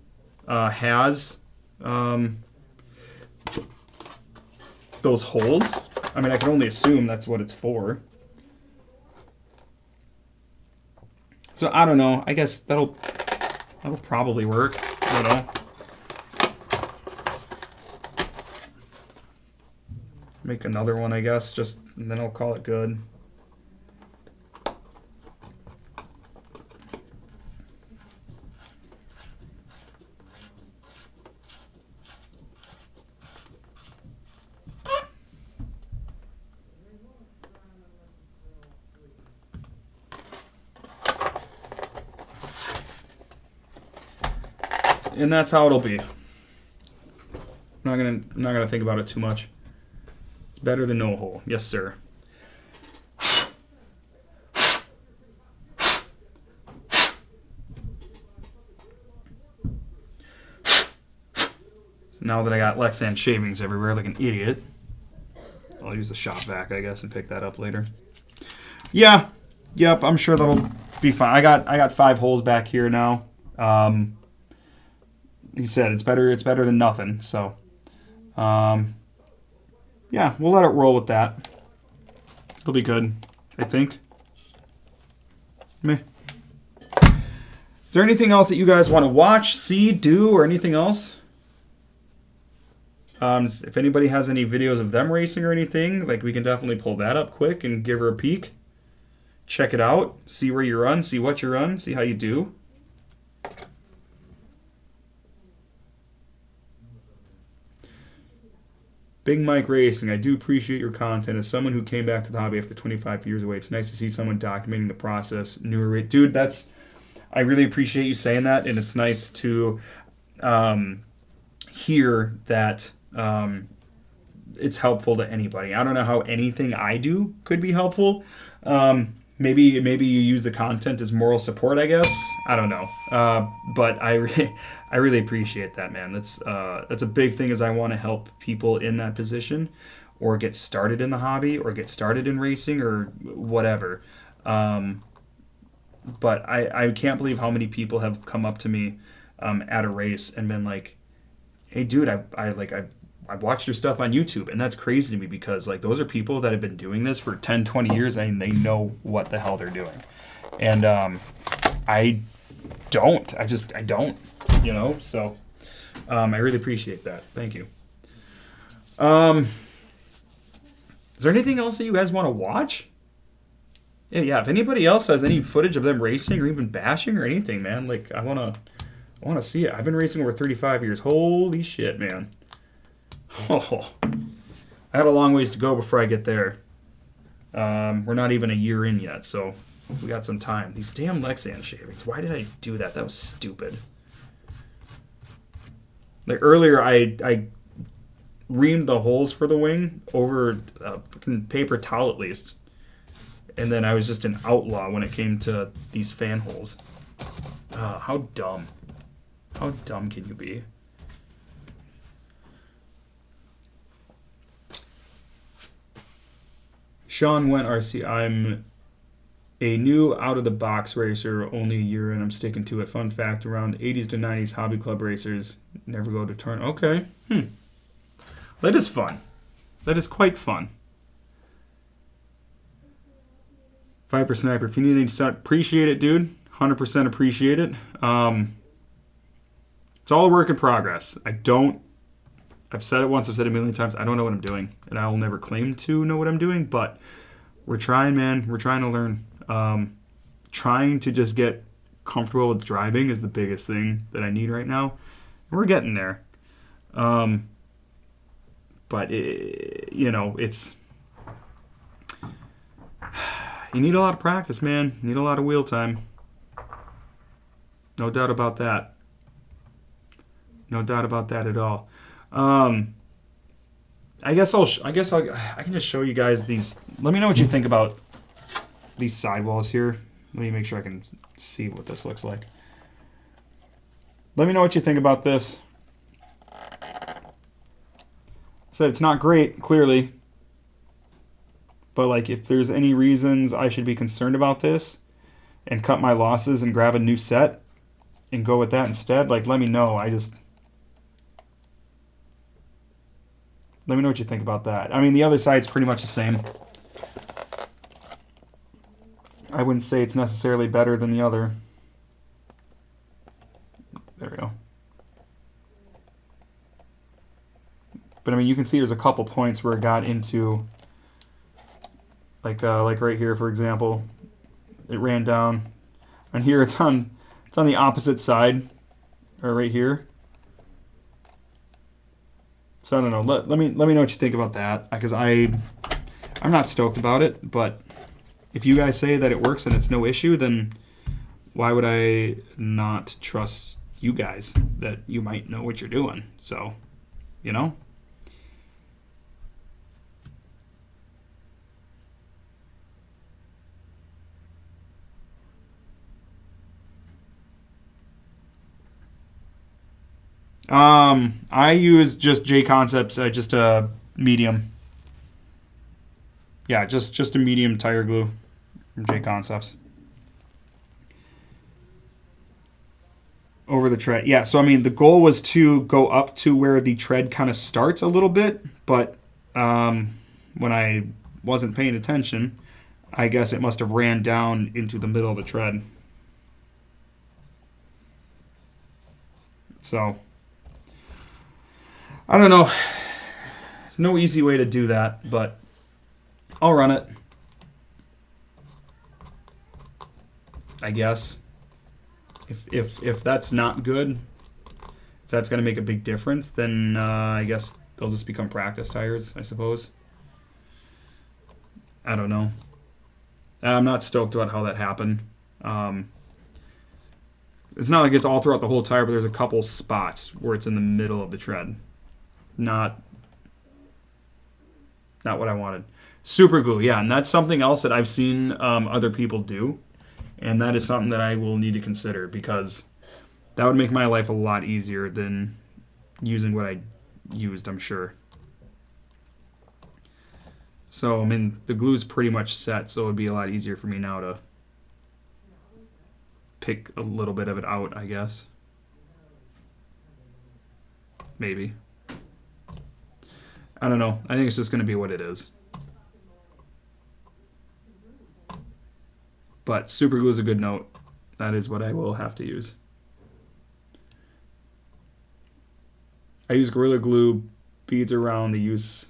has those holes. I mean, I can only assume that's what it's for. So I don't know. I guess that'll probably work. I don't know. Make another one, I guess, just and then I'll call it good. And that's how it'll be. I'm not gonna think about it too much. It's better than no hole. Yes, sir. So now that I got Lexan shavings everywhere like an idiot, I'll use the shop vac, I guess, and pick that up later. Yeah. Yep, I'm sure that'll be fine. I got 5 holes back here now. He said it's better than nothing, so yeah, we'll let it roll with that. It'll be good, I think. Meh. Is there anything else that you guys want to watch, see, do, or anything else? If anybody has any videos of them racing or anything, like, we can definitely pull that up quick and give her a peek. Check it out, see where you run, see what you run, see how you do. Big Mike Racing, I do appreciate your content. As someone who came back to the hobby after 25 years away, it's nice to see someone documenting the process. Dude, I really appreciate you saying that, and it's nice to hear that it's helpful to anybody. I don't know how anything I do could be helpful. Maybe you use the content as moral support, I guess. I don't know. But I really appreciate that, man. That's a big thing, is I want to help people in that position or get started in the hobby or get started in racing or whatever. But I can't believe how many people have come up to me at a race and been like, hey dude, I've watched your stuff on YouTube, and that's crazy to me because like those are people that have been doing this for 10, 20 years and they know what the hell they're doing. And I don't, you know, so I really appreciate that. Thank you. Is there anything else that you guys want to watch? Yeah, if anybody else has any footage of them racing or even bashing or anything, man, like I want to see it. I've been racing over 35 years. Holy shit, man. Oh, I got a long ways to go before I get there. We're not even a year in yet, so we got some time. These damn Lexan shavings. Why did I do that? That was stupid. Like earlier, I reamed the holes for the wing over a fucking paper towel at least. And then I was just an outlaw when it came to these fan holes. How dumb. How dumb can you be? Sean Went RC. I'm a new out-of-the-box racer, only a year in. I'm sticking to it. Fun fact, around 80s to 90s hobby club racers never go to turn. Okay. That is fun. That is quite fun. Viper Sniper, if you need any stuff, appreciate it, dude. 100% appreciate it. It's all a work in progress. I've said it once, I've said it a million times, I don't know what I'm doing. And I'll never claim to know what I'm doing, but we're trying, man. We're trying to learn. Trying to just get comfortable with driving is the biggest thing that I need right now. And we're getting there. But, it's... You need a lot of practice, man. You need a lot of wheel time. No doubt about that. No doubt about that at all. I guess I can just show you guys these. Let me know what you think about these sidewalls here. Let me make sure I can see what this looks like. Let me know what you think about this. Said it's not great, clearly. But like, if there's any reasons I should be concerned about this and cut my losses and grab a new set and go with that instead, like, let me know. Let me know what you think about that. I mean, the other side's pretty much the same. I wouldn't say it's necessarily better than the other. There we go. But I mean, you can see there's a couple points where it got into... Like right here, for example, it ran down, and here it's on the opposite side, or right here. So I don't know. Let me know what you think about that, because I'm not stoked about it. But if you guys say that it works and it's no issue, then why would I not trust you guys that you might know what you're doing? So, you know. I use just J Concepts, just a medium. Yeah, just a medium tire glue from J Concepts. Over the tread. Yeah, so I mean, the goal was to go up to where the tread kind of starts a little bit, but when I wasn't paying attention, I guess it must have ran down into the middle of the tread. So... I don't know. There's no easy way to do that, but I'll run it. I guess. If that's not good, if that's going to make a big difference, then I guess they'll just become practice tires, I suppose. I don't know. I'm not stoked about how that happened. It's not like it's all throughout the whole tire, but there's a couple spots where it's in the middle of the tread. Not what I wanted. Super glue, yeah, and that's something else that I've seen other people do, and that is something that I will need to consider, because that would make my life a lot easier than using what I used, I'm sure. So, I mean, the glue's pretty much set, so it would be a lot easier for me now to pick a little bit of it out, I guess. Maybe. I don't know. I think it's just going to be what it is. But super glue is a good note. That is what I will have to use. I use Gorilla Glue, beads around to use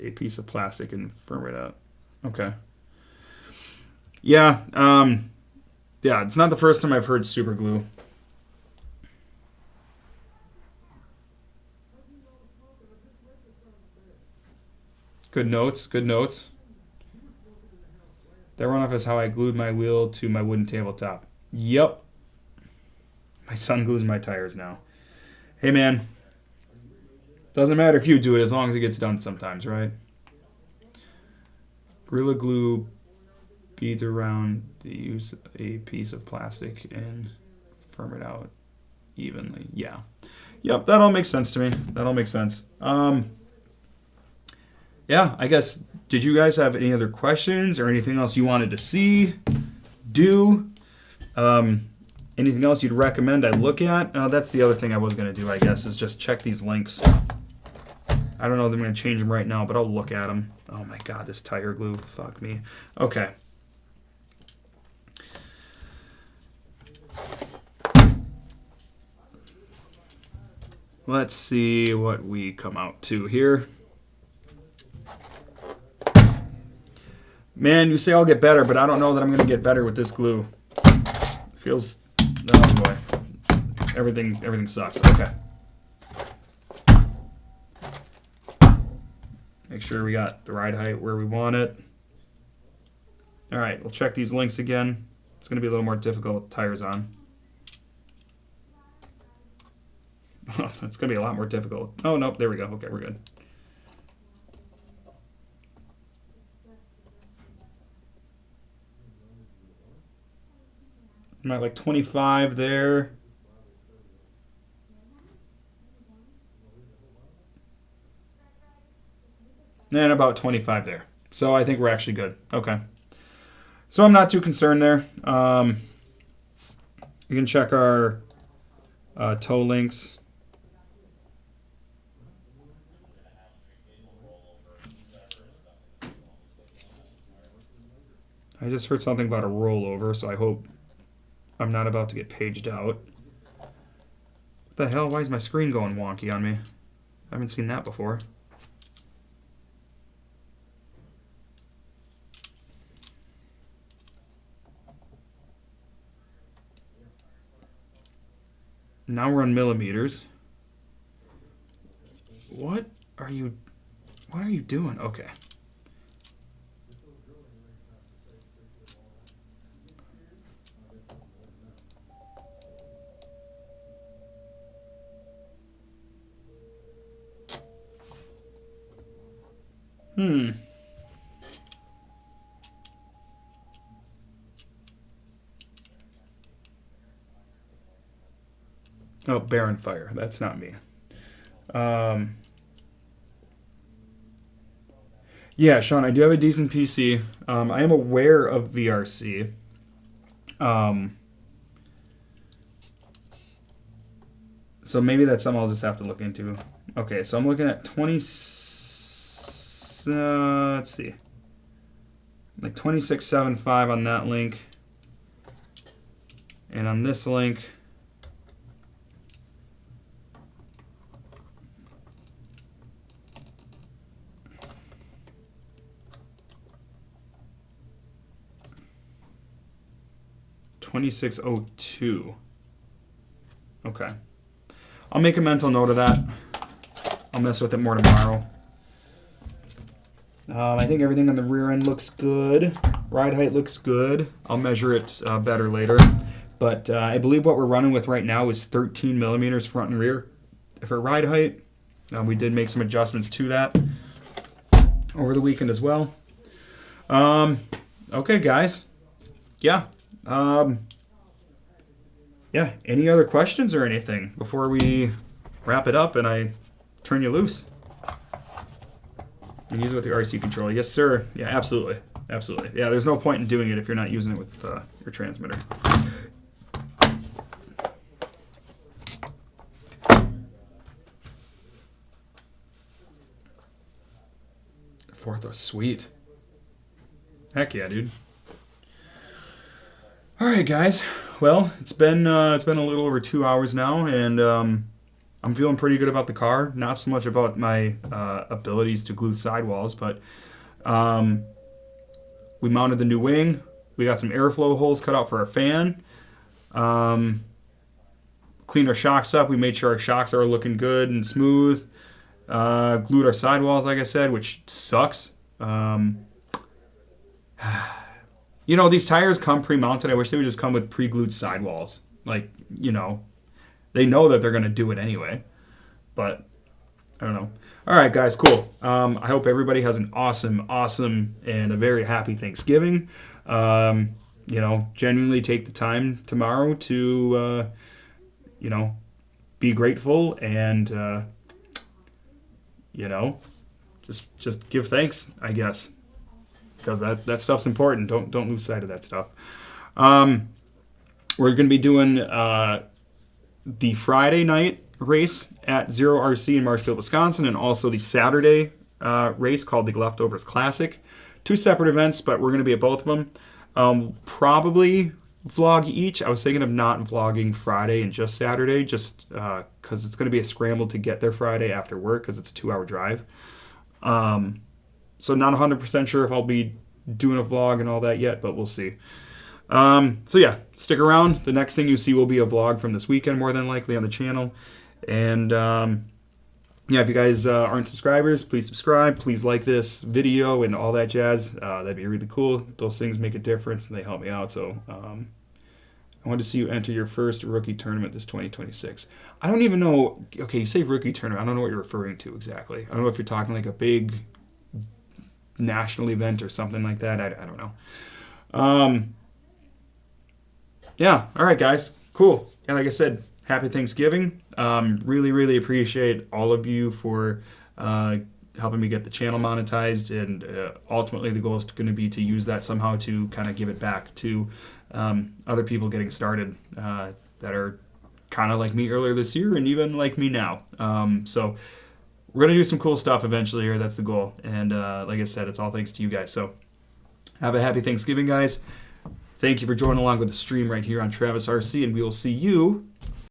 a piece of plastic and firm it up. Okay. Yeah, yeah, it's not the first time I've heard super glue. Good notes, good notes. That runoff is how I glued my wheel to my wooden tabletop. Yep. My son glues my tires now. Hey, man. Doesn't matter if you do it as long as it gets done sometimes, right? Gorilla Glue beads around to use a piece of plastic and firm it out evenly. Yeah. Yep, that all makes sense to me. That all makes sense. Yeah, I guess, did you guys have any other questions or anything else you wanted to see, do? Anything else you'd recommend I look at? That's the other thing I was going to do, I guess, is just check these links. I don't know if I'm going to change them right now, but I'll look at them. Oh my god, this tire glue. Fuck me. Okay. Let's see what we come out to here. Man, you say I'll get better, but I don't know that I'm going to get better with this glue. Feels... Oh boy. Everything sucks. Okay. Make sure we got the ride height where we want it. Alright, we'll check these links again. It's going to be a little more difficult with tires on. It's going to be a lot more difficult. Oh, nope, there we go. Okay, we're good. I'm at like 25 there. And about 25 there. So I think we're actually good. Okay. So I'm not too concerned there. You can check our toe links. I just heard something about a rollover, so I hope I'm not about to get paged out. What the hell? Why is my screen going wonky on me? I haven't seen that before. Now we're on millimeters. What are you doing? Okay. Oh, Baron Fire. That's not me. Yeah, Sean, I do have a decent PC. I am aware of VRC. So maybe that's something I'll just have to look into. Okay, so I'm looking at 20... let's see. Like 2675 on that link. And on this link... $26.02. Okay. I'll make a mental note of that. I'll mess with it more tomorrow. I think everything on the rear end looks good. Ride height looks good. I'll measure it better later. But I believe what we're running with right now is 13 millimeters front and rear for ride height. We did make some adjustments to that over the weekend as well. Okay, guys. Yeah. Yeah, any other questions or anything before we wrap it up and I turn you loose? And use it with your RC controller. Yes, sir. Yeah, absolutely. Absolutely. Yeah, there's no point in doing it if you're not using it with your transmitter. Fourth was sweet. Heck yeah, dude. All right, guys. Well, it's been a little over 2 hours now, and I'm feeling pretty good about the car. Not so much about my abilities to glue sidewalls, but we mounted the new wing. We got some airflow holes cut out for our fan. Cleaned our shocks up. We made sure our shocks are looking good and smooth. Glued our sidewalls, like I said, which sucks. You know, these tires come pre-mounted. I wish they would just come with pre-glued sidewalls. Like, you know, they know that they're going to do it anyway. But, I don't know. All right, guys, cool. I hope everybody has an awesome, and a very happy Thanksgiving. You know, genuinely take the time tomorrow to, you know, be grateful and, you know, just give thanks, I guess. Because that stuff's important. Don't lose sight of that stuff. We're going to be doing the Friday night race at Zero RC in Marshfield, Wisconsin, and also the Saturday race called the Leftovers Classic. 2 separate events, but we're going to be at both of them. Probably vlog each. I was thinking of not vlogging Friday and just Saturday, just because it's going to be a scramble to get there Friday after work because it's a 2-hour drive. So not 100% sure if I'll be doing a vlog and all that yet, but we'll see. So yeah, stick around. The next thing you see will be a vlog from this weekend, more than likely, on the channel. And yeah, if you guys aren't subscribers, please subscribe. Please like this video and all that jazz. That'd be really cool. Those things make a difference and they help me out. So I want to see you enter your first rookie tournament this 2026. I don't even know. Okay, you say rookie tournament. I don't know what you're referring to exactly. I don't know if you're talking like a big national event or something like that. I don't know. Yeah. All right, guys. Cool. And like I said, happy Thanksgiving. Really appreciate all of you for helping me get the channel monetized, and ultimately the goal is going to be to use that somehow to kind of give it back to other people getting started that are kind of like me earlier this year and even like me now. So we're going to do some cool stuff eventually here. That's the goal. And like I said, it's all thanks to you guys. So have a happy Thanksgiving, guys. Thank you for joining along with the stream right here on Travis RC, and we will see you